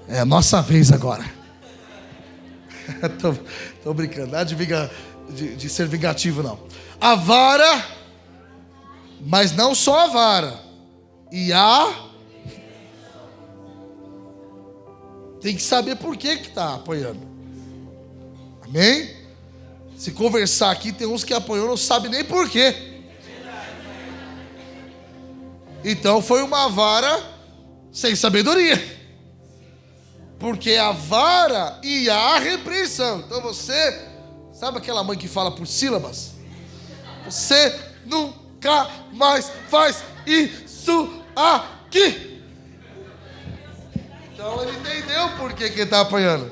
É a nossa vez agora. Tô brincando, nada de ser vingativo não. A vara, mas não só a vara. E tem que saber por que está apanhando. Amém? Se conversar aqui, tem uns que apanhou, não sabe nem por quê. Então foi uma vara sem sabedoria. Porque a vara e a repreensão. Então você, sabe aquela mãe que fala por sílabas? Você nunca mais faz isso aqui. Então ele entendeu por que ele está apanhando.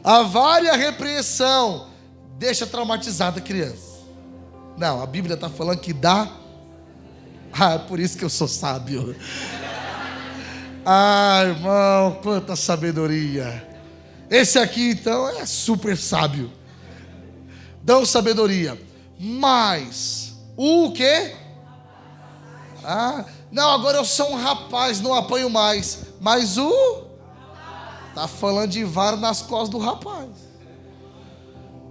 A vara e a repreensão deixa traumatizada a criança. Não, a Bíblia está falando que dá. Ah, é por isso que eu sou sábio. Ah, irmão, quanta sabedoria. Esse aqui então é super sábio. Dão sabedoria. Mas o quê? Ah, não, agora eu sou um rapaz, não apanho mais. Mas tá falando de vara nas costas do rapaz.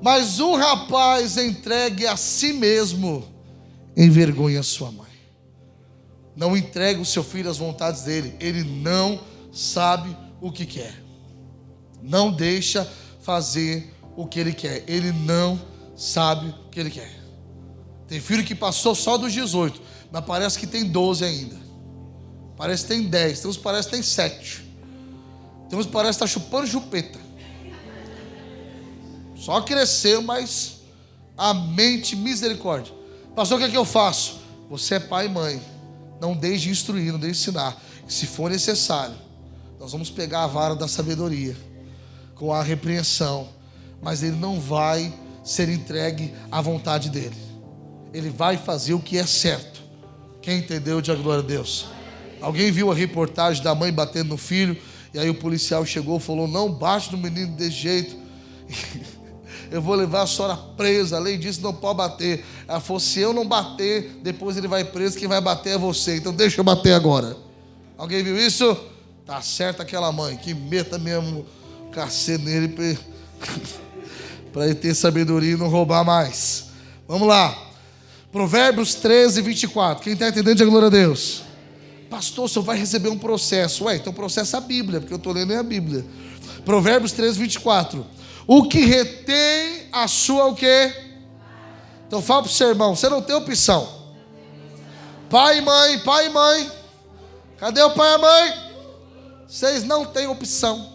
Mas o rapaz entregue a si mesmo envergonha sua mãe. Não entrega o seu filho às vontades dele. Ele não sabe o que quer. Não deixa fazer o que ele quer. Ele não sabe o que ele quer. Tem filho que passou só dos 18, mas parece que tem 12 ainda. Parece que tem 10, tem uns que parece que tem 7. Tem uns que parece que está chupando chupeta. Só cresceu, mas a mente, misericórdia. Pastor, o que é que eu faço? Você é pai e mãe. Não deixe de instruir, não deixe de ensinar. Se for necessário, nós vamos pegar a vara da sabedoria com a repreensão, mas ele não vai ser entregue à vontade dele. Ele vai fazer o que é certo. Quem entendeu, diga glória a Deus. Alguém viu a reportagem da mãe batendo no filho, e aí o policial chegou e falou: não bate no menino desse jeito, eu vou levar a senhora presa, além disso não pode bater. Ela falou: se eu não bater, depois ele vai preso, quem vai bater é você, então deixa eu bater agora. Alguém viu isso? Tá certo aquela mãe, que meta mesmo o cacete nele para ele ter sabedoria e não roubar mais. Vamos lá, Provérbios 13, 24. Quem está entendendo, diga glória a Deus. Pastor, o senhor vai receber um processo. Ué, então processa a Bíblia, porque eu estou lendo a Bíblia. Provérbios 13, 24. O que retém a sua o quê? Então fala para o seu irmão, você não tem opção. Pai e mãe, pai e mãe. Cadê o pai e a mãe? Vocês não têm opção.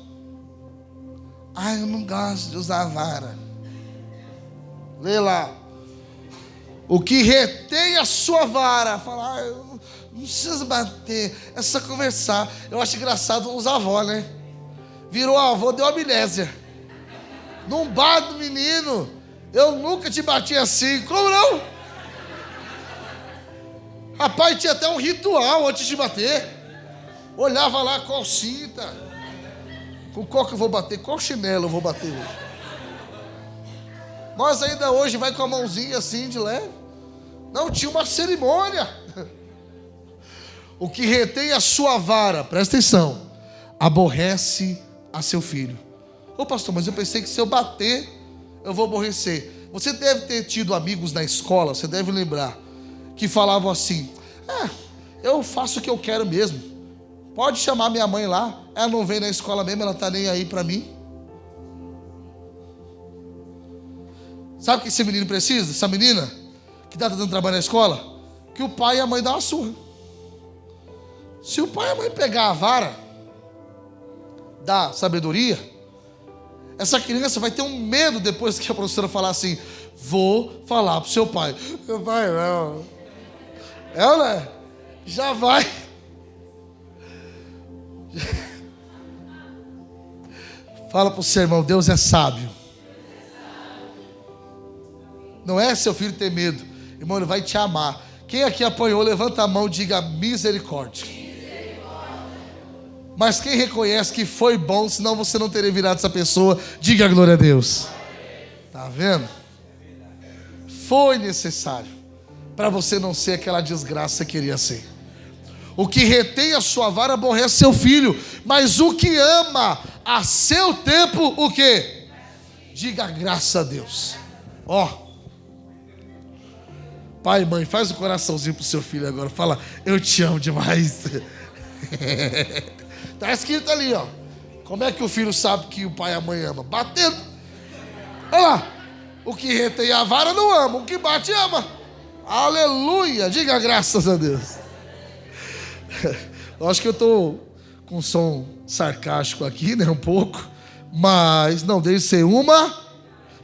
Ah, eu não gosto de usar a vara. Lê lá. O que retém a sua vara. Fala, eu não preciso bater, é só conversar. Eu acho engraçado os avós, né? Virou avô, deu amnésia. Não bate no menino. Eu nunca te bati assim. Como não? Rapaz, tinha até um ritual antes de bater. Olhava lá qual cinta. Com qual que eu vou bater? Qual chinelo eu vou bater hoje? Nós ainda hoje vai com a mãozinha assim de leve. Não, tinha uma cerimônia. O que retém a sua vara, presta atenção, aborrece a seu filho. Ô pastor, mas eu pensei que se eu bater, eu vou aborrecer. Você deve ter tido amigos na escola, você deve lembrar, que falavam assim: eu faço o que eu quero mesmo. Pode chamar minha mãe lá, ela não vem na escola mesmo, ela está nem aí para mim. Sabe o que esse menino precisa? Essa menina que está dando trabalho na escola? Que o pai e a mãe dão uma surra. Se o pai e a mãe pegar a vara da sabedoria, essa criança vai ter um medo depois que a professora falar assim: vou falar pro seu pai. Meu pai não. Ela já vai. Fala pro seu irmão: Deus é sábio. Não é seu filho ter medo, irmão, ele vai te amar. Quem aqui apanhou, levanta a mão e diga misericórdia. Mas quem reconhece que foi bom, senão você não teria virado essa pessoa, diga glória a Deus. Tá vendo? Foi necessário para você não ser aquela desgraça que queria ser. O que retém a sua vara aborrece seu filho, mas o que ama a seu tempo, o quê? Diga graças a Deus. Ó, pai e mãe, faz o coraçãozinho pro seu filho agora. Fala: eu te amo demais. Está escrito ali, ó. Como é que o filho sabe que o pai e a mãe amam? Batendo. Olha lá. O que retém a vara não ama, o que bate ama. Aleluia. Diga graças a Deus. Eu acho que eu estou com um som sarcástico aqui, né? Um pouco. Mas não deve ser uma.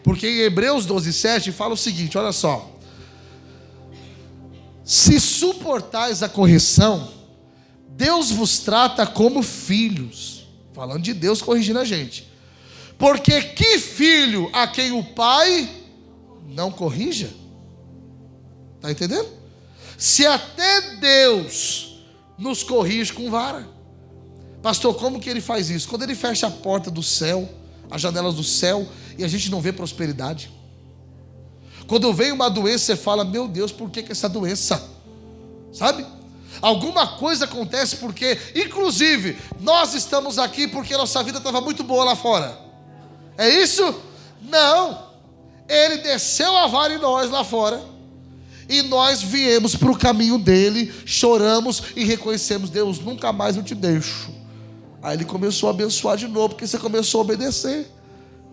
Porque em Hebreus 12:7 fala o seguinte, olha só. Se suportais a correção, Deus vos trata como filhos. Falando de Deus corrigindo a gente. Porque que filho a quem o pai não corrija? Está entendendo? Se até Deus nos corrige com vara. Pastor, como que ele faz isso? Quando ele fecha a porta do céu, as janelas do céu, e a gente não vê prosperidade. Quando vem uma doença, você fala: meu Deus, por que essa doença? Sabe? Alguma coisa acontece porque, inclusive, nós estamos aqui porque nossa vida estava muito boa lá fora. É isso? Não. Ele desceu a vara em nós lá fora. E nós viemos para o caminho dele, choramos e reconhecemos: Deus, nunca mais eu te deixo. Aí ele começou a abençoar de novo, porque você começou a obedecer.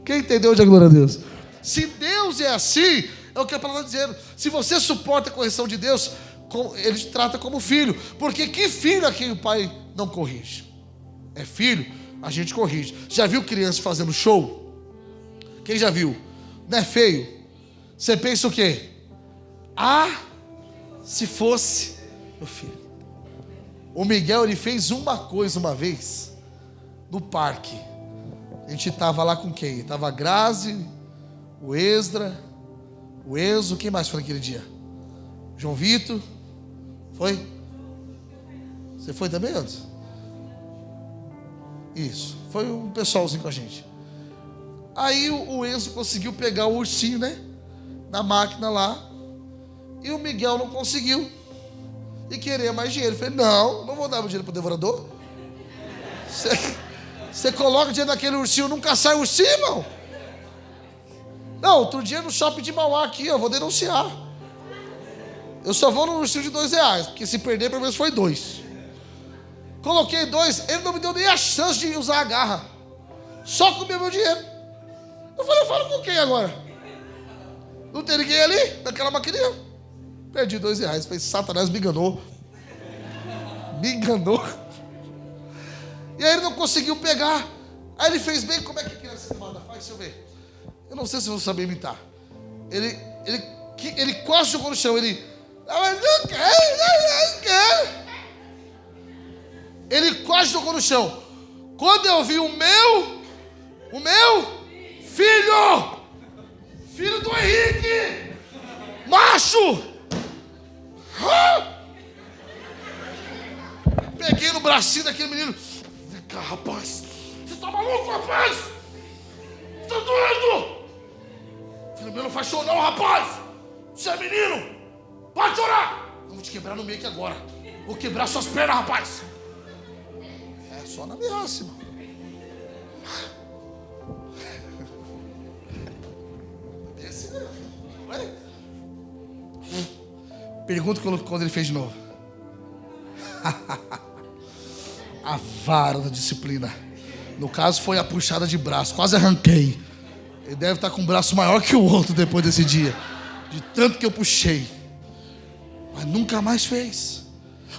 Quem entendeu, diga glória a Deus. Se Deus é assim, é o que a palavra está dizendo. Se você suporta a correção de Deus, ele te trata como filho. Porque que filho a quem o pai não corrige? É filho, a gente corrige. Já viu criança fazendo show? Quem já viu? Não é feio? Você pensa o quê? Ah, se fosse meu filho. O Miguel, ele fez uma coisa uma vez no parque. A gente estava lá com quem? Estava a Grazi, o Esdra, o Enzo. Quem mais foi naquele dia? João Vitor. Foi? Você foi também, antes? Isso. Foi um pessoalzinho com a gente. Aí o Enzo conseguiu pegar o ursinho, né? Na máquina lá. E o Miguel não conseguiu. E queria mais dinheiro. Eu falei, não vou dar meu dinheiro pro devorador. Você coloca dinheiro naquele ursinho, nunca sai ursinho, irmão. Não, outro dia no shopping de Mauá aqui, eu vou denunciar. Eu só vou no ursinho de R$2, porque se perder, pelo menos foi 2. Coloquei 2, ele não me deu nem a chance de usar a garra. Só comeu meu dinheiro. Eu falei, eu falo com quem agora? Não tem ninguém ali, naquela maquininha. Perdi R$2. Falei, Satanás me enganou. Me enganou. E aí ele não conseguiu pegar. Aí ele fez bem, como é que a criança animada faz? Deixa eu ver. Eu não sei se eu vou saber imitar. Ele quase jogou no chão. Ele não quer. Ele quase jogou no chão. Quando eu vi o meu filho do Henrique, macho, peguei no bracinho daquele menino. Vem cá, rapaz. Você tá maluco, rapaz? Você tá doido? Filho meu, não faz show não, rapaz. Você é menino. Pode chorar. Eu vou te quebrar no meio aqui agora. Vou quebrar suas pernas, rapaz. É só na ameaça, irmão. Esse mesmo. Ué? Pergunta quando ele fez de novo. A vara da disciplina. No caso foi a puxada de braço. Quase arranquei. Ele deve estar com um braço maior que o outro depois desse dia. De tanto que eu puxei. Mas nunca mais fez.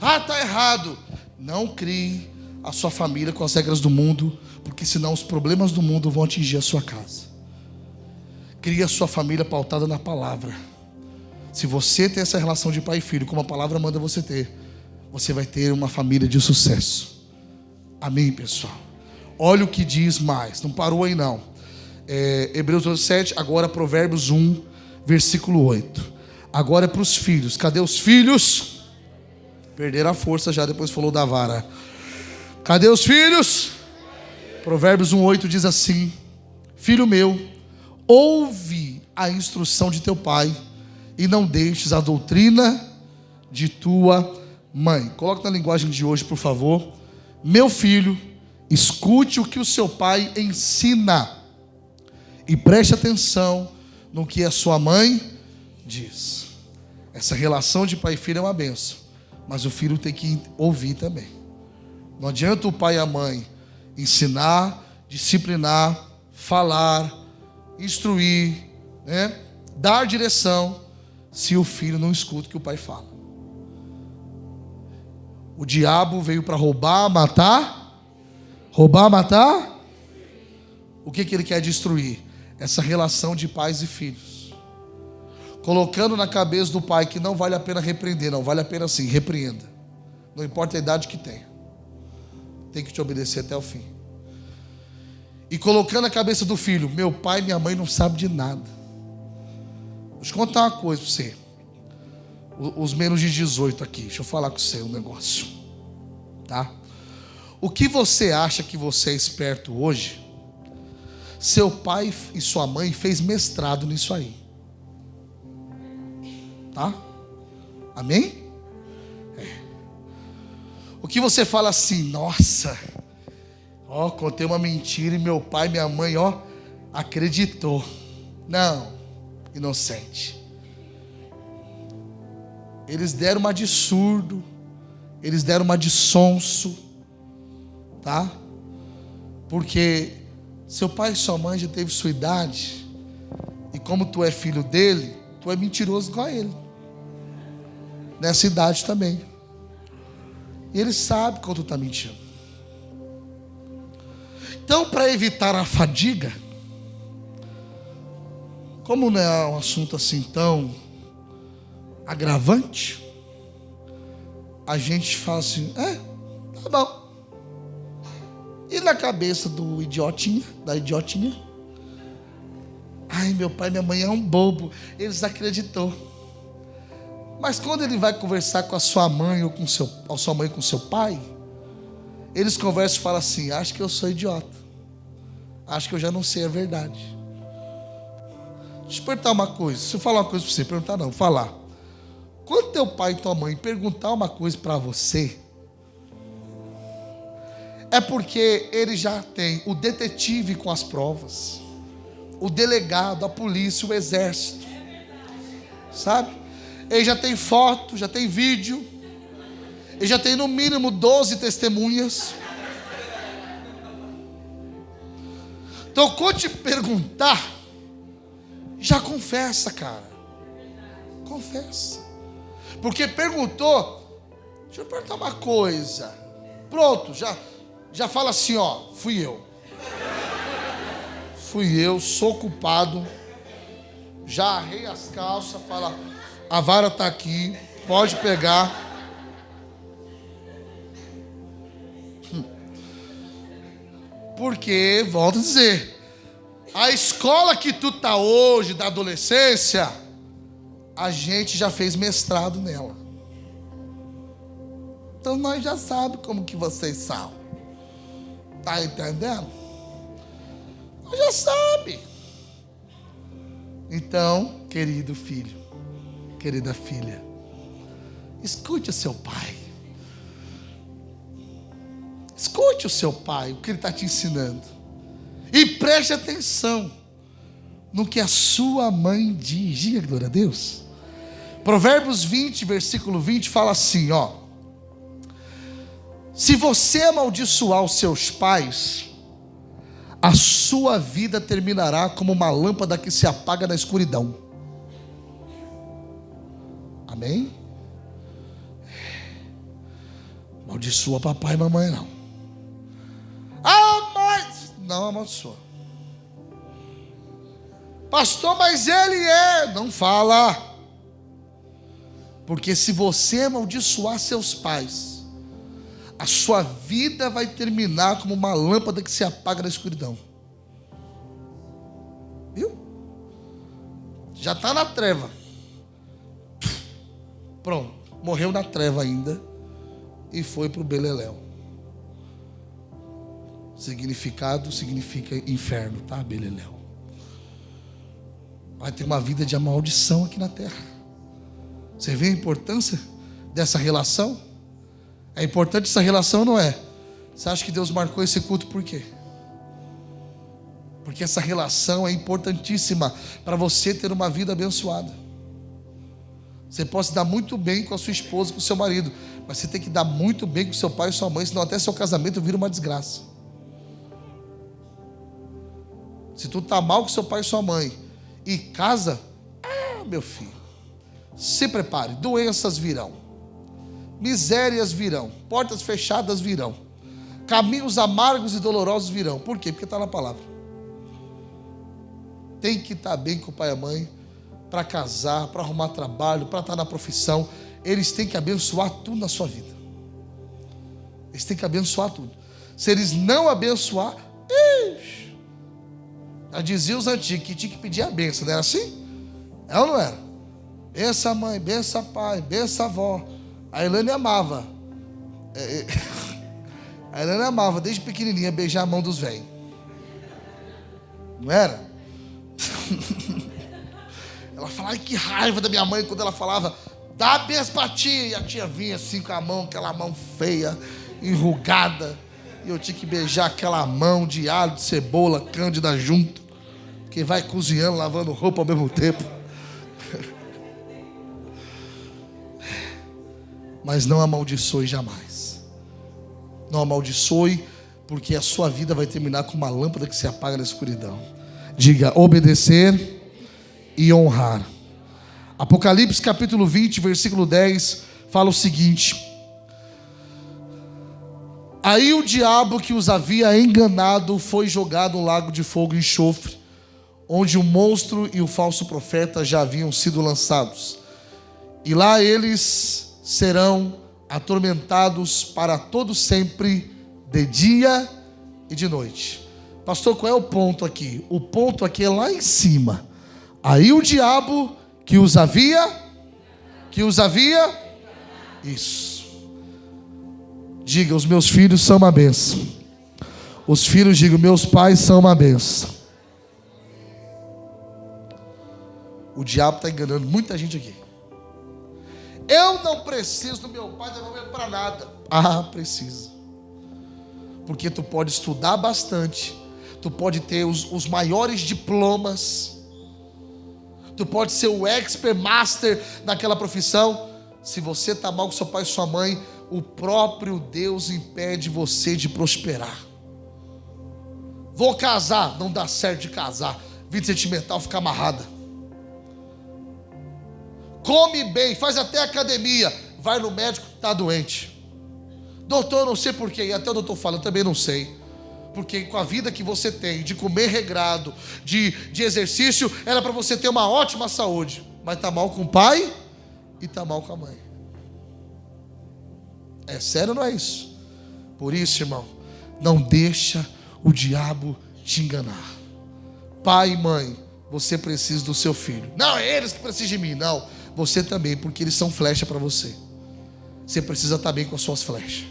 Ah, tá errado. Não crie a sua família com as regras do mundo, porque senão os problemas do mundo vão atingir a sua casa. Crie a sua família pautada na palavra. Se você tem essa relação de pai e filho, como a palavra manda você ter, você vai ter uma família de sucesso. Amém, pessoal? Olha o que diz mais. Não parou aí não. Hebreus 12:7, agora Provérbios 1, versículo 8. Agora é para os filhos. Cadê os filhos? Perderam a força já, depois falou da vara. Cadê os filhos? Provérbios 1:8 diz assim: filho meu, ouve a instrução de teu pai e não deixes a doutrina de tua mãe. Coloca na linguagem de hoje, por favor. Meu filho, escute o que o seu pai ensina e preste atenção no que a sua mãe diz. Essa relação de pai e filho é uma bênção, mas o filho tem que ouvir também. Não adianta o pai e a mãe ensinar, disciplinar, falar, instruir, né? Dar direção, se o filho não escuta o que o pai fala. O diabo veio para roubar, matar. Roubar, matar. O que ele quer destruir? Essa relação de pais e filhos. Colocando na cabeça do pai que não vale a pena repreender, não vale a pena sim, repreenda. Não importa a idade que tem. Tem que te obedecer até o fim. E colocando na cabeça do filho, meu pai e minha mãe não sabem de nada. Vou te contar uma coisa para você. Os menos de 18 aqui, deixa eu falar com você um negócio. Tá? O que você acha que você é esperto hoje, seu pai e sua mãe fez mestrado nisso aí. Tá? Amém? O que você fala assim, nossa, ó, contei uma mentira e meu pai e minha mãe, ó, acreditou. Não, inocente. Eles deram uma de surdo, eles deram uma de sonso, tá? Porque seu pai e sua mãe já teve sua idade, e como tu é filho dele, tu é mentiroso igual a ele. nessa idade também. E ele sabe quando tu está mentindo. Então, para evitar a fadiga, como não é um assunto assim tão agravante, a gente fala assim, tá bom. E na cabeça do idiotinha, da idiotinha, ai, meu pai e minha mãe é um bobo, eles acreditou. Mas quando ele vai conversar com a sua mãe ou com a sua mãe com seu pai, eles conversam e falam assim, acho que eu sou idiota, acho que eu já não sei a verdade. Deixa eu perguntar uma coisa, se eu falar uma coisa para você, perguntar não, falar. Quando teu pai e tua mãe perguntar uma coisa para você, é porque ele já tem o detetive com as provas, o delegado, a polícia, o exército, sabe? Ele já tem foto, já tem vídeo, ele já tem no mínimo 12 testemunhas. Então, quando te perguntar, já confessa, cara. Confessa. Porque perguntou, deixa eu perguntar uma coisa. Pronto, já fala assim, ó, fui eu, sou culpado. Já arrei as calças, fala, a vara está aqui, pode pegar. Porque, volto a dizer, a escola que tu tá hoje, da adolescência, a gente já fez mestrado nela. Então nós já sabemos como que vocês são. Tá entendendo? Nós já sabe. Então, querido filho, querida filha, escute o seu pai. Escute o seu pai, o que ele está te ensinando. E preste atenção no que a sua mãe diz. Diga glória a Deus. Provérbios 20, versículo 20, fala assim, ó. Se você amaldiçoar os seus pais, a sua vida terminará como uma lâmpada que se apaga na escuridão. Amém? Amaldiçoa papai e mamãe não. Ah, mas... Não amaldiçoa. Pastor, mas ele é... Não fala. Porque se você amaldiçoar seus pais, a sua vida vai terminar como uma lâmpada que se apaga na escuridão. Viu? Já está na treva. Pronto. Morreu na treva ainda. E foi para o beleléu. Significado significa inferno, tá? Beleléu. Vai ter uma vida de maldição aqui na terra. Você vê a importância dessa relação? É importante essa relação, não é? Você acha que Deus marcou esse culto por quê? Porque essa relação é importantíssima para você ter uma vida abençoada. Você pode se dar muito bem com a sua esposa, com o seu marido, mas você tem que dar muito bem com seu pai e sua mãe, senão até seu casamento vira uma desgraça. Se tu tá mal com seu pai e sua mãe e casa, meu filho, se prepare, doenças virão, misérias virão, portas fechadas virão, caminhos amargos e dolorosos virão. Por quê? Porque está na palavra. Tem que estar bem com o pai e a mãe para casar, para arrumar trabalho, para estar na profissão. Eles têm que abençoar tudo na sua vida. Eles têm que abençoar tudo. Se eles não abençoar, já dizia os antigos que tinha que pedir a benção, não era assim? É ou não era? Bença mãe, bença pai, bença avó. A Elane amava. A Elane amava desde pequenininha beijar a mão dos velhos. Não era? Ela falava, ai que raiva da minha mãe quando ela falava, dá a benção pra tia. E a tia vinha assim com a mão, aquela mão feia, enrugada. E eu tinha que beijar aquela mão de alho, de cebola, cândida junto. Que vai cozinhando, lavando roupa ao mesmo tempo. Mas não amaldiçoe jamais. Não amaldiçoe, porque a sua vida vai terminar com uma lâmpada que se apaga na escuridão. Diga, obedecer e honrar. Apocalipse capítulo 20, versículo 10, fala o seguinte: aí o diabo que os havia enganado foi jogado no lago de fogo e enxofre, onde o monstro e o falso profeta já haviam sido lançados. E lá eles serão atormentados para todo sempre, de dia e de noite. Pastor, qual é o ponto aqui? O ponto aqui é lá em cima. Aí o diabo que os havia... Isso. Diga, os meus filhos são uma bênção. Os filhos, digo, meus pais são uma bênção. O diabo está enganando muita gente aqui. Eu não preciso do meu pai, da minha mãe para nada. Ah, precisa. Porque tu pode estudar bastante. Tu pode ter os maiores diplomas. Tu pode ser o expert master naquela profissão. Se você está mal com seu pai e sua mãe, o próprio Deus impede você de prosperar. Vou casar, não dá certo de casar. Vida sentimental fica amarrada. Come bem, faz até academia, vai no médico, está doente. Doutor, eu não sei porquê, e até o doutor fala, eu também não sei. Porque com a vida que você tem, de comer regrado, de exercício, era para você ter uma ótima saúde. Mas está mal com o pai e está mal com a mãe. É sério ou não é isso? Por isso, irmão, não deixa o diabo te enganar. Pai e mãe, você precisa do seu filho. Não, é eles que precisam de mim. Não, você também, porque eles são flecha para você. Você precisa estar bem com as suas flechas,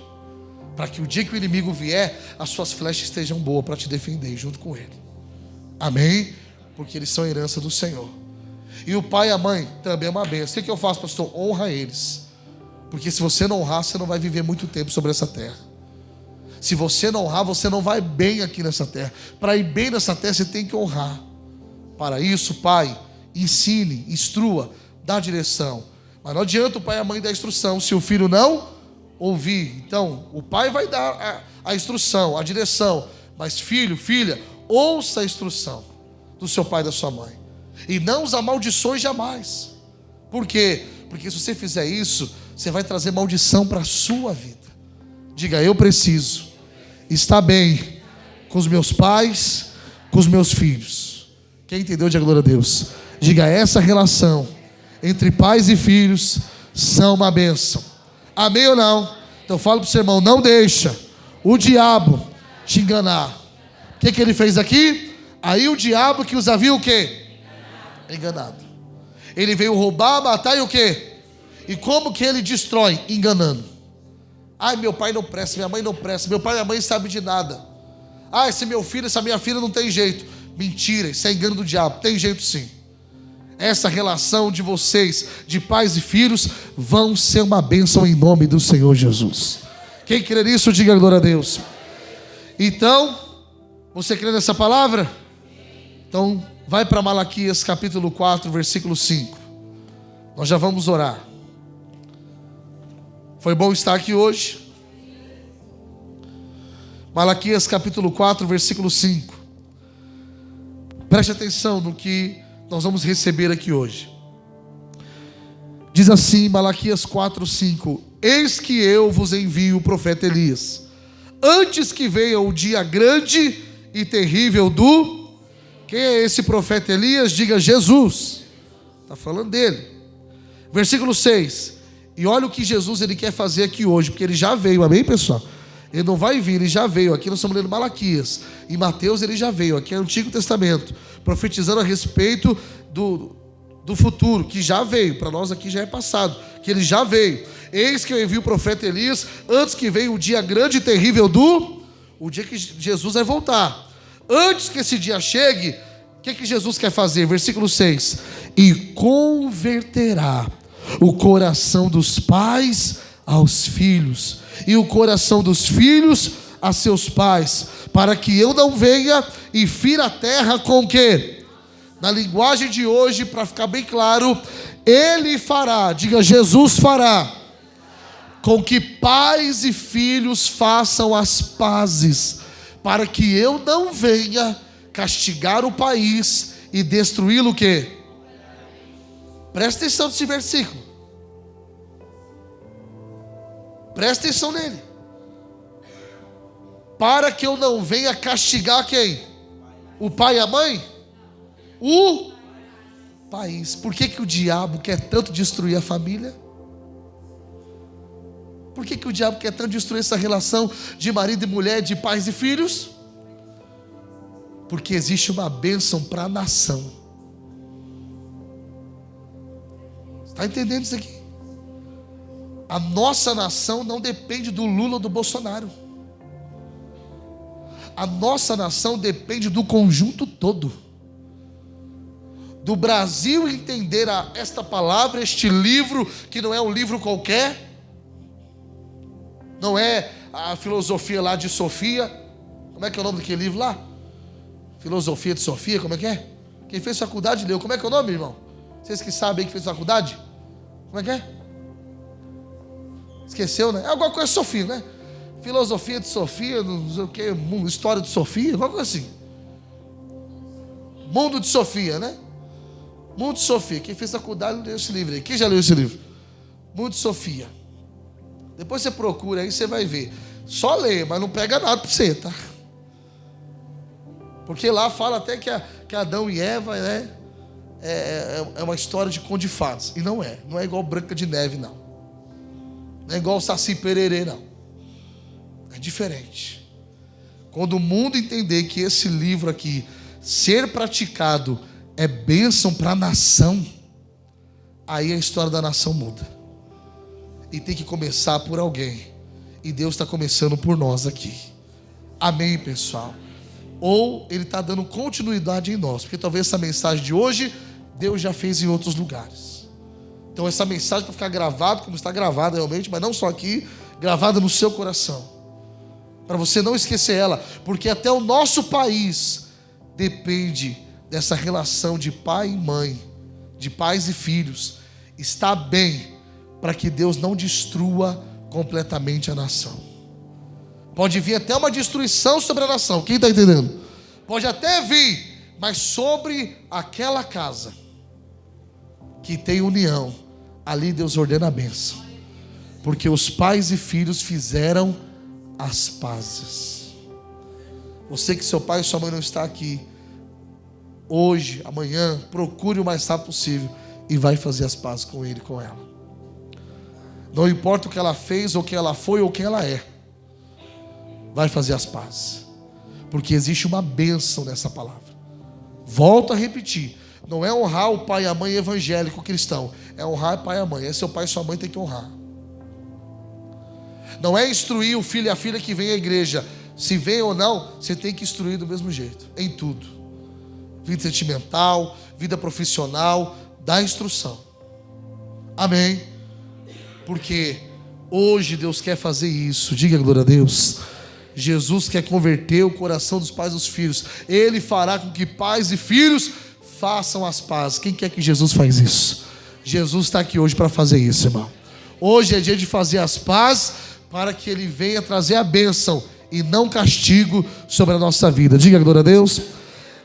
para que o dia que o inimigo vier, as suas flechas estejam boas para te defender junto com ele. Amém? Porque eles são herança do Senhor. E o pai e a mãe também é uma bênção. O que eu faço, pastor? Honra eles. Porque se você não honrar, você não vai viver muito tempo sobre essa terra. Se você não honrar, você não vai bem aqui nessa terra. Para ir bem nessa terra, você tem que honrar. Para isso, pai, ensine, instrua, dá direção. Mas não adianta o pai e a mãe dar instrução se o filho não ouvir. Então, o pai vai dar a instrução, a direção. Mas filho, filha, ouça a instrução do seu pai e da sua mãe. E não os amaldiçoe jamais. Por quê? Porque se você fizer isso, você vai trazer maldição para a sua vida. Diga, eu preciso estar bem com os meus pais, com os meus filhos. Quem entendeu, diga glória a Deus. Diga, essa relação entre pais e filhos são uma bênção. Amém ou não? Então fala para o seu irmão, não deixa o diabo te enganar. O que ele fez aqui? Aí o diabo que os havia o quê? Enganado. Ele veio roubar, matar e o quê? E como que ele destrói? Enganando. Ai, meu pai não presta, minha mãe não presta, meu pai e minha mãe sabem de nada. Ah, esse meu filho, essa minha filha não tem jeito. Mentira, isso é engano do diabo. Tem jeito sim. Essa relação de vocês, de pais e filhos, vão ser uma bênção em nome do Senhor Jesus. Quem crê nisso, diga glória a Deus. Então, você crê nessa palavra? Então, vai para Malaquias capítulo 4, versículo 5. Nós já vamos orar. Foi bom estar aqui hoje. Malaquias capítulo 4, versículo 5. Preste atenção no que nós vamos receber aqui hoje. Diz assim, Malaquias 4, 5. Eis que eu vos envio o profeta Elias, antes que venha o dia grande e terrível do... Quem é esse profeta Elias? Diga Jesus. Está falando dele. Versículo 6. E olha o que Jesus ele quer fazer aqui hoje, porque ele já veio, amém, pessoal? Ele não vai vir, ele já veio. Aqui nós estamos lendo Malaquias. Em Mateus ele já veio, aqui é o Antigo Testamento, profetizando a respeito do futuro, que já veio. Para nós aqui já é passado, que ele já veio. Eis que eu envio o profeta Elias, antes que venha o dia grande e terrível o dia que Jesus vai voltar. Antes que esse dia chegue, o que Jesus quer fazer? Versículo 6. E converterá o coração dos pais aos filhos, e o coração dos filhos a seus pais, para que eu não venha e fira a terra com o quê? Na linguagem de hoje, para ficar bem claro, ele fará, diga Jesus fará, com que pais e filhos façam as pazes, para que eu não venha castigar o país e destruí-lo o quê? Presta atenção nesse versículo. Presta atenção nele. Para que eu não venha castigar quem? O pai e a mãe? O país. Por que o diabo quer tanto destruir a família? Por que o diabo quer tanto destruir essa relação de marido e mulher, de pais e filhos? Porque existe uma bênção para a nação. Está entendendo isso aqui? A nossa nação não depende do Lula ou do Bolsonaro. A nossa nação depende do conjunto todo. Do Brasil entender esta palavra, este livro, que não é um livro qualquer. Não é a filosofia lá de Sofia. Como é que é o nome daquele livro lá? Filosofia de Sofia, como é que é? Quem fez faculdade leu. Como é que é o nome, irmão? Vocês que sabem que fez faculdade? Como é que é? Esqueceu, né? É alguma coisa de Sofia, né? Filosofia de Sofia, não sei o que, história de Sofia, alguma coisa assim. Mundo de Sofia, né? Mundo de Sofia. Quem fez faculdade leu esse livro aí. Quem já leu esse livro? Mundo de Sofia. Depois você procura aí, você vai ver. Só lê, mas não pega nada para você, tá? Porque lá fala até que Adão e Eva, né, é uma história de conto de fadas. E não é. Não é igual Branca de Neve, não. Não é igual Saci Pererê, não. É diferente. Quando o mundo entender que esse livro aqui, ser praticado, é bênção para a nação, aí a história da nação muda. E tem que começar por alguém. E Deus está começando por nós aqui. Amém, pessoal? Ou Ele está dando continuidade em nós. Porque talvez essa mensagem de hoje, Deus já fez em outros lugares. Então essa mensagem para ficar gravada, como está gravada realmente, mas não só aqui, gravada no seu coração. Para você não esquecer ela. Porque até o nosso país depende dessa relação de pai e mãe, de pais e filhos. Está bem, para que Deus não destrua completamente a nação. Pode vir até uma destruição sobre a nação. Quem está entendendo? Pode até vir, mas sobre aquela casa que tem união, ali Deus ordena a bênção. Porque os pais e filhos fizeram as pazes. Você que seu pai e sua mãe não está aqui hoje, amanhã, procure o mais rápido possível e vai fazer as pazes com ele e com ela. Não importa o que ela fez, ou quem ela foi, ou quem ela é. Vai fazer as pazes. Porque existe uma bênção nessa palavra. Volto a repetir. Não é honrar o pai e a mãe evangélico cristão. É honrar o pai e a mãe. É seu pai e sua mãe tem que honrar. Não é instruir o filho e a filha que vem à igreja. Se vem ou não, você tem que instruir do mesmo jeito. Em tudo. Vida sentimental, vida profissional. Dá instrução. Amém. Porque hoje Deus quer fazer isso. Diga glória a Deus. Jesus quer converter o coração dos pais e dos filhos. Ele fará com que pais e filhos façam as pazes. Quem quer que Jesus faz isso? Jesus está aqui hoje para fazer isso, irmão. Hoje é dia de fazer as pazes para que Ele venha trazer a bênção e não castigo sobre a nossa vida. Diga glória a Deus.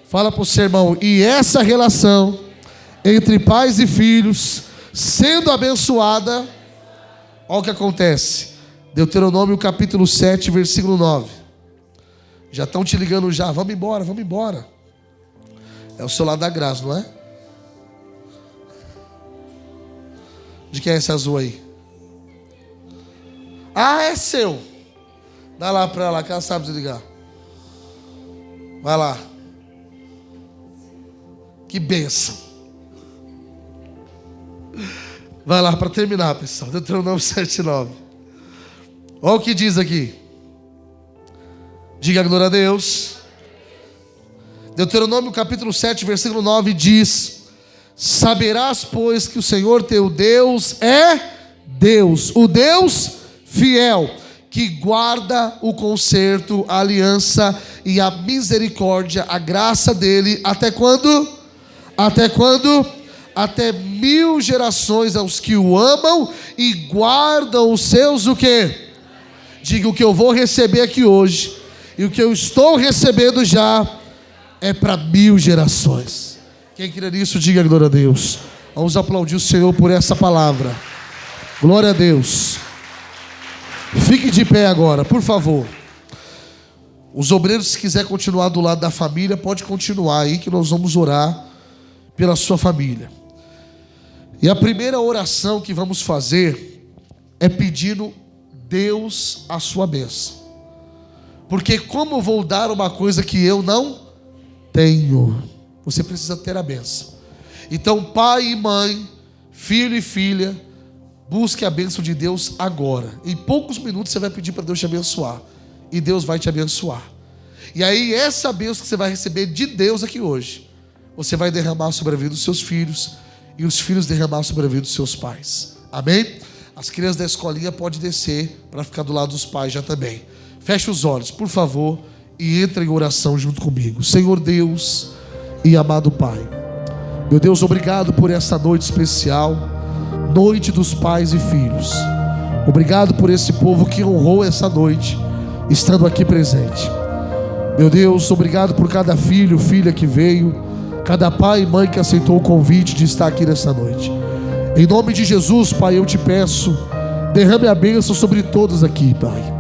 Fala para o seu irmão. E essa relação entre pais e filhos sendo abençoada, olha o que acontece. Deuteronômio capítulo 7, versículo 9. Já estão te ligando já. Vamos embora, vamos embora. É o celular da Graça, não é? De quem é esse azul aí? Ah, é seu. Dá lá para ela, que ela sabe desligar. Vai lá. Que bênção. Vai lá para terminar, pessoal. Deuteronômio 7, 9. Olha o que diz aqui. Diga glória a Deus. Deuteronômio capítulo 7, versículo 9 diz: saberás, pois, que o Senhor teu Deus é Deus, o Deus fiel, que guarda o concerto, a aliança e a misericórdia, a graça dele, até quando? Até quando? Até 1000 gerações aos que o amam e guardam os seus o quê? Diga, o que eu vou receber aqui hoje e o que eu estou recebendo já é para 1000 gerações. Quem crê nisso, diga glória a Deus. Vamos aplaudir o Senhor por essa palavra. Glória a Deus. Fique de pé agora, por favor. Os obreiros, se quiser continuar do lado da família, pode continuar aí que nós vamos orar pela sua família. E a primeira oração que vamos fazer é pedindo Deus a sua bênção. Porque como vou dar uma coisa que eu não tenho? Você precisa ter a bênção. Então, pai e mãe, filho e filha, busque a bênção de Deus agora. Em poucos minutos você vai pedir para Deus te abençoar. E Deus vai te abençoar. E aí essa bênção que você vai receber de Deus aqui hoje, você vai derramar sobre a vida dos seus filhos. E os filhos derramar sobre a vida dos seus pais. Amém? As crianças da escolinha podem descer para ficar do lado dos pais já também. Feche os olhos, por favor, e entre em oração junto comigo. Senhor Deus e amado Pai, meu Deus, obrigado por essa noite especial, noite dos pais e filhos. Obrigado por esse povo que honrou essa noite, estando aqui presente. Meu Deus, obrigado por cada filho, filha que veio, cada pai e mãe que aceitou o convite de estar aqui nessa noite. Em nome de Jesus, Pai, eu te peço, derrame a bênção sobre todos aqui, Pai.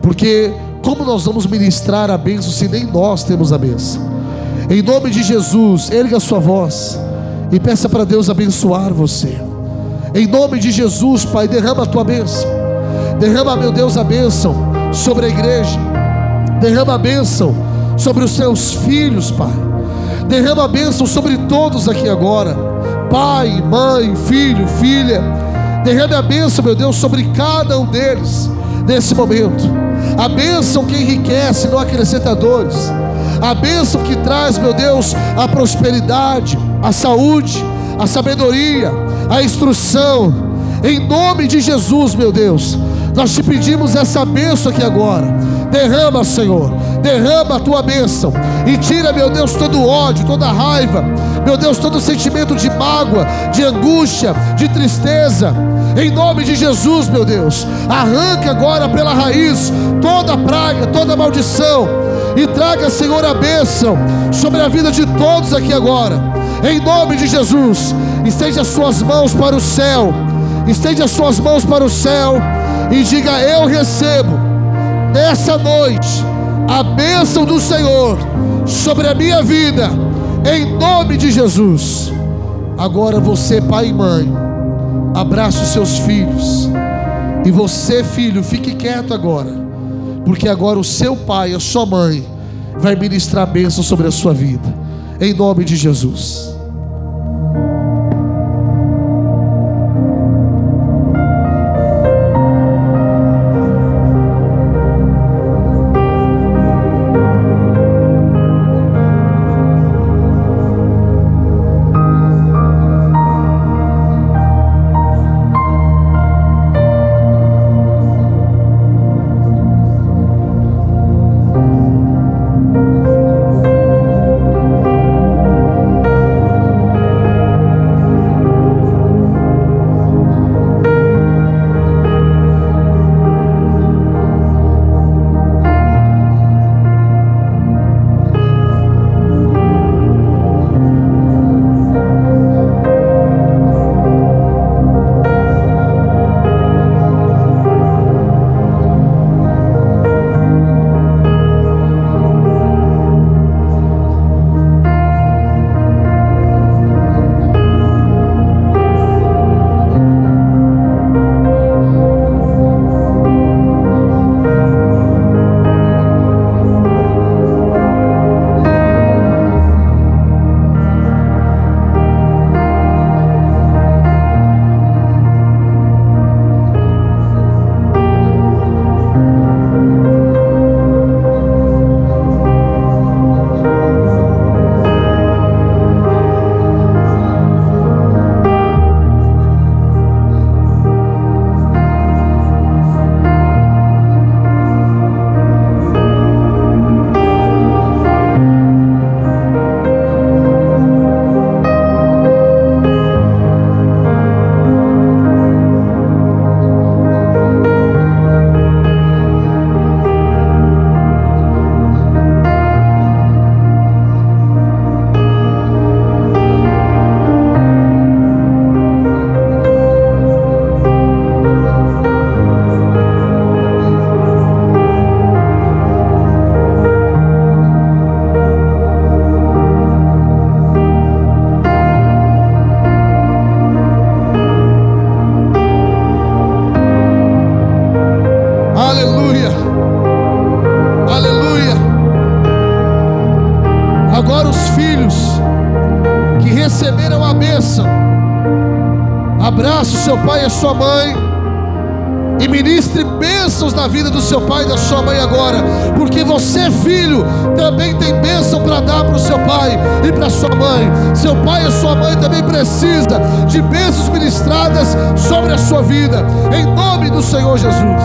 Porque como nós vamos ministrar a bênção se nem nós temos a bênção? Em nome de Jesus, erga a sua voz e peça para Deus abençoar você. Em nome de Jesus, Pai, derrama a tua bênção. Derrama, meu Deus, a bênção sobre a igreja. Derrama a bênção sobre os seus filhos, Pai. Derrama a bênção sobre todos aqui agora. Pai, mãe, filho, filha. Derrame a bênção, meu Deus, sobre cada um deles nesse momento. A bênção que enriquece, não acrescenta dores. A bênção que traz, meu Deus, a prosperidade, a saúde, a sabedoria, a instrução. Em nome de Jesus, meu Deus, nós te pedimos essa bênção aqui agora. Derrama, Senhor, derrama a tua bênção e tira, meu Deus, todo ódio, toda raiva, meu Deus, todo sentimento de mágoa, de angústia, de tristeza. Em nome de Jesus, meu Deus, arranca agora pela raiz toda praga, toda maldição e traga, Senhor, a bênção sobre a vida de todos aqui agora. Em nome de Jesus, estende as suas mãos para o céu, estende as suas mãos para o céu e diga: eu recebo nessa noite a bênção do Senhor sobre a minha vida, em nome de Jesus. Agora você, pai e mãe, abraça os seus filhos. E você, filho, fique quieto agora, porque agora o seu pai, a sua mãe, vai ministrar a bênção sobre a sua vida, em nome de Jesus. receberam a bênção, abrace o seu pai e a sua mãe e ministre bênçãos na vida do seu pai e da sua mãe agora, porque você, filho, também tem bênção para dar para o seu pai e para a sua mãe. Seu pai e a sua mãe também precisam de bênçãos ministradas sobre a sua vida, em nome do Senhor Jesus.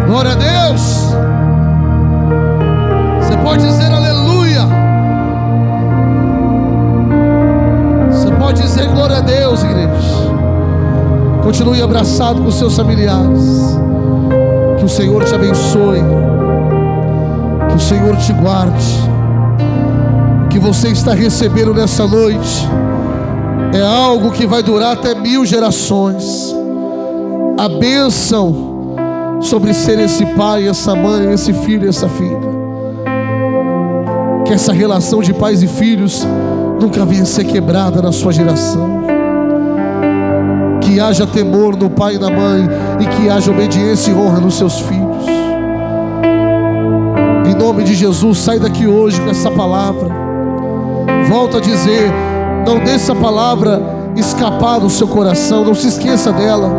Glória a Deus. Você pode dizer aleluia. Você pode dizer glória a Deus, igreja. Continue abraçado com seus familiares. Que o Senhor te abençoe. Que o Senhor te guarde. O que você está recebendo nessa noite é algo que vai durar até 1000 gerações. A bênção sobre ser esse pai, essa mãe, esse filho, essa filha. Que essa relação de pais e filhos nunca venha a ser quebrada na sua geração. Que haja temor no pai e na mãe, e que haja obediência e honra nos seus filhos. Em nome de Jesus, sai daqui hoje com essa palavra. Volto a dizer, não deixe essa palavra escapar do seu coração, não se esqueça dela.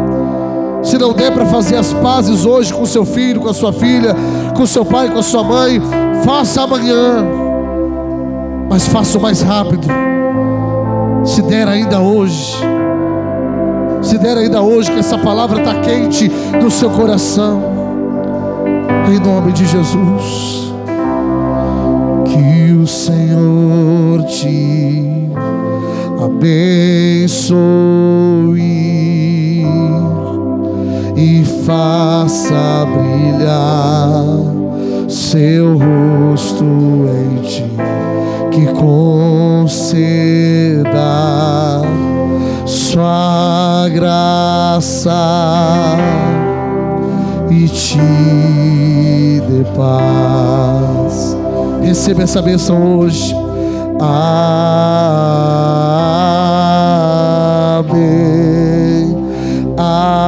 Se não der para fazer as pazes hoje com seu filho, com a sua filha, com seu pai, com a sua mãe, faça amanhã, mas faça o mais rápido. Se der ainda hoje, que essa palavra está quente no seu coração, em nome de Jesus. Que o Senhor te abençoe e faça brilhar seu rosto em ti, que conceda sua graça e te dê paz. Receba essa bênção hoje. Amém. Amém.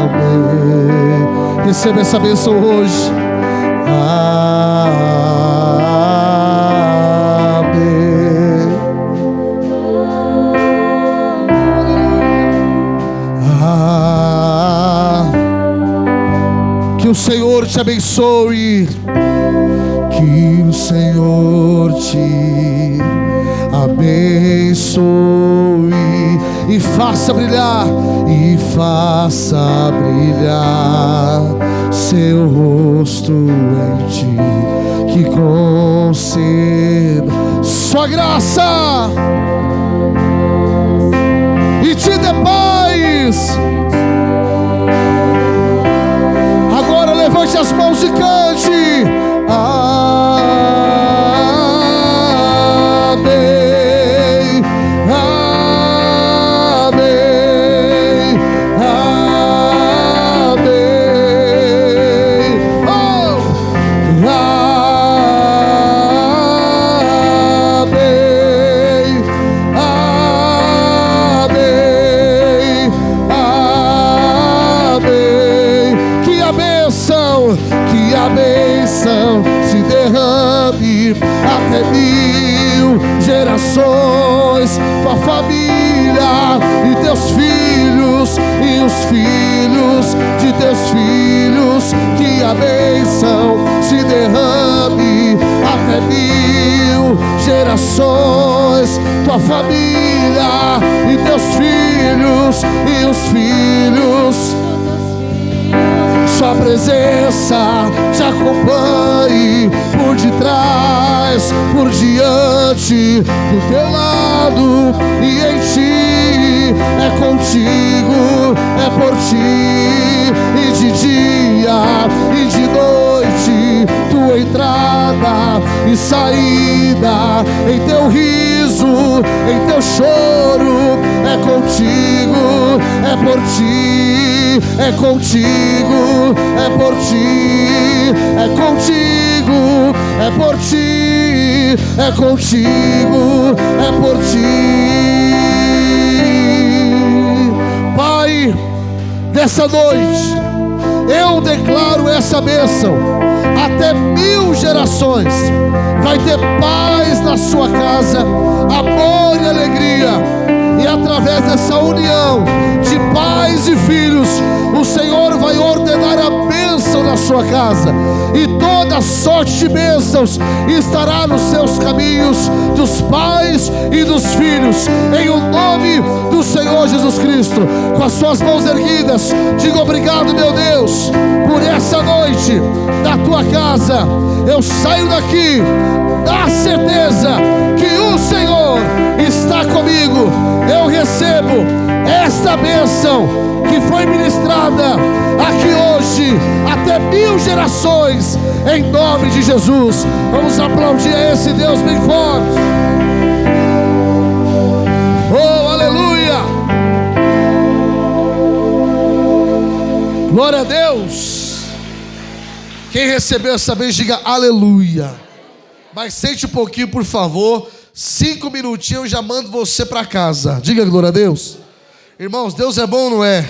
Amém. Receba essa bênção hoje. Amém. Que o Senhor te abençoe. Que o Senhor te abençoe e faça brilhar seu rosto em ti, que conceda sua graça e te dê paz. Agora levanta Levante as mãos e cante. Amém, amém, amém. Oh! Amém, amém, amém. Que a bênção se derrame até 1000 gerações, tua família e teus filhos e os filhos de teus filhos. Que a bênção se derrame até 1000 gerações, tua família e teus filhos e os filhos. Sua presença te acompanhe por detrás, por diante, do teu lado e em ti. É contigo, é por ti, e de dia e de noite, tua entrada e saída, em teu riso, em teu choro. É contigo, é por ti, é contigo, é por ti, é contigo, é por ti, é contigo, é por ti. Pai, nessa noite eu declaro essa bênção até 1000 gerações. Vai ter paz na sua casa, amor e alegria. E através dessa união de pais e filhos, o Senhor vai ordenar a bênção na sua casa. E toda sorte de bênçãos estará nos seus caminhos, dos pais e dos filhos, em o nome do Senhor Jesus Cristo. Com as suas mãos erguidas, diga obrigado, meu Deus, por essa noite na tua casa. Eu saio daqui na certeza que o Senhor está comigo. Eu recebo esta bênção que foi ministrada aqui hoje até 1000 gerações, em nome de Jesus. Vamos aplaudir a esse Deus bem forte. Oh, aleluia! Glória a Deus. Quem recebeu essa bênção, diga aleluia. Mas sente um pouquinho, por favor. 5 minutinhos eu já mando você para casa. Diga glória a Deus. Irmãos, Deus é bom, não é?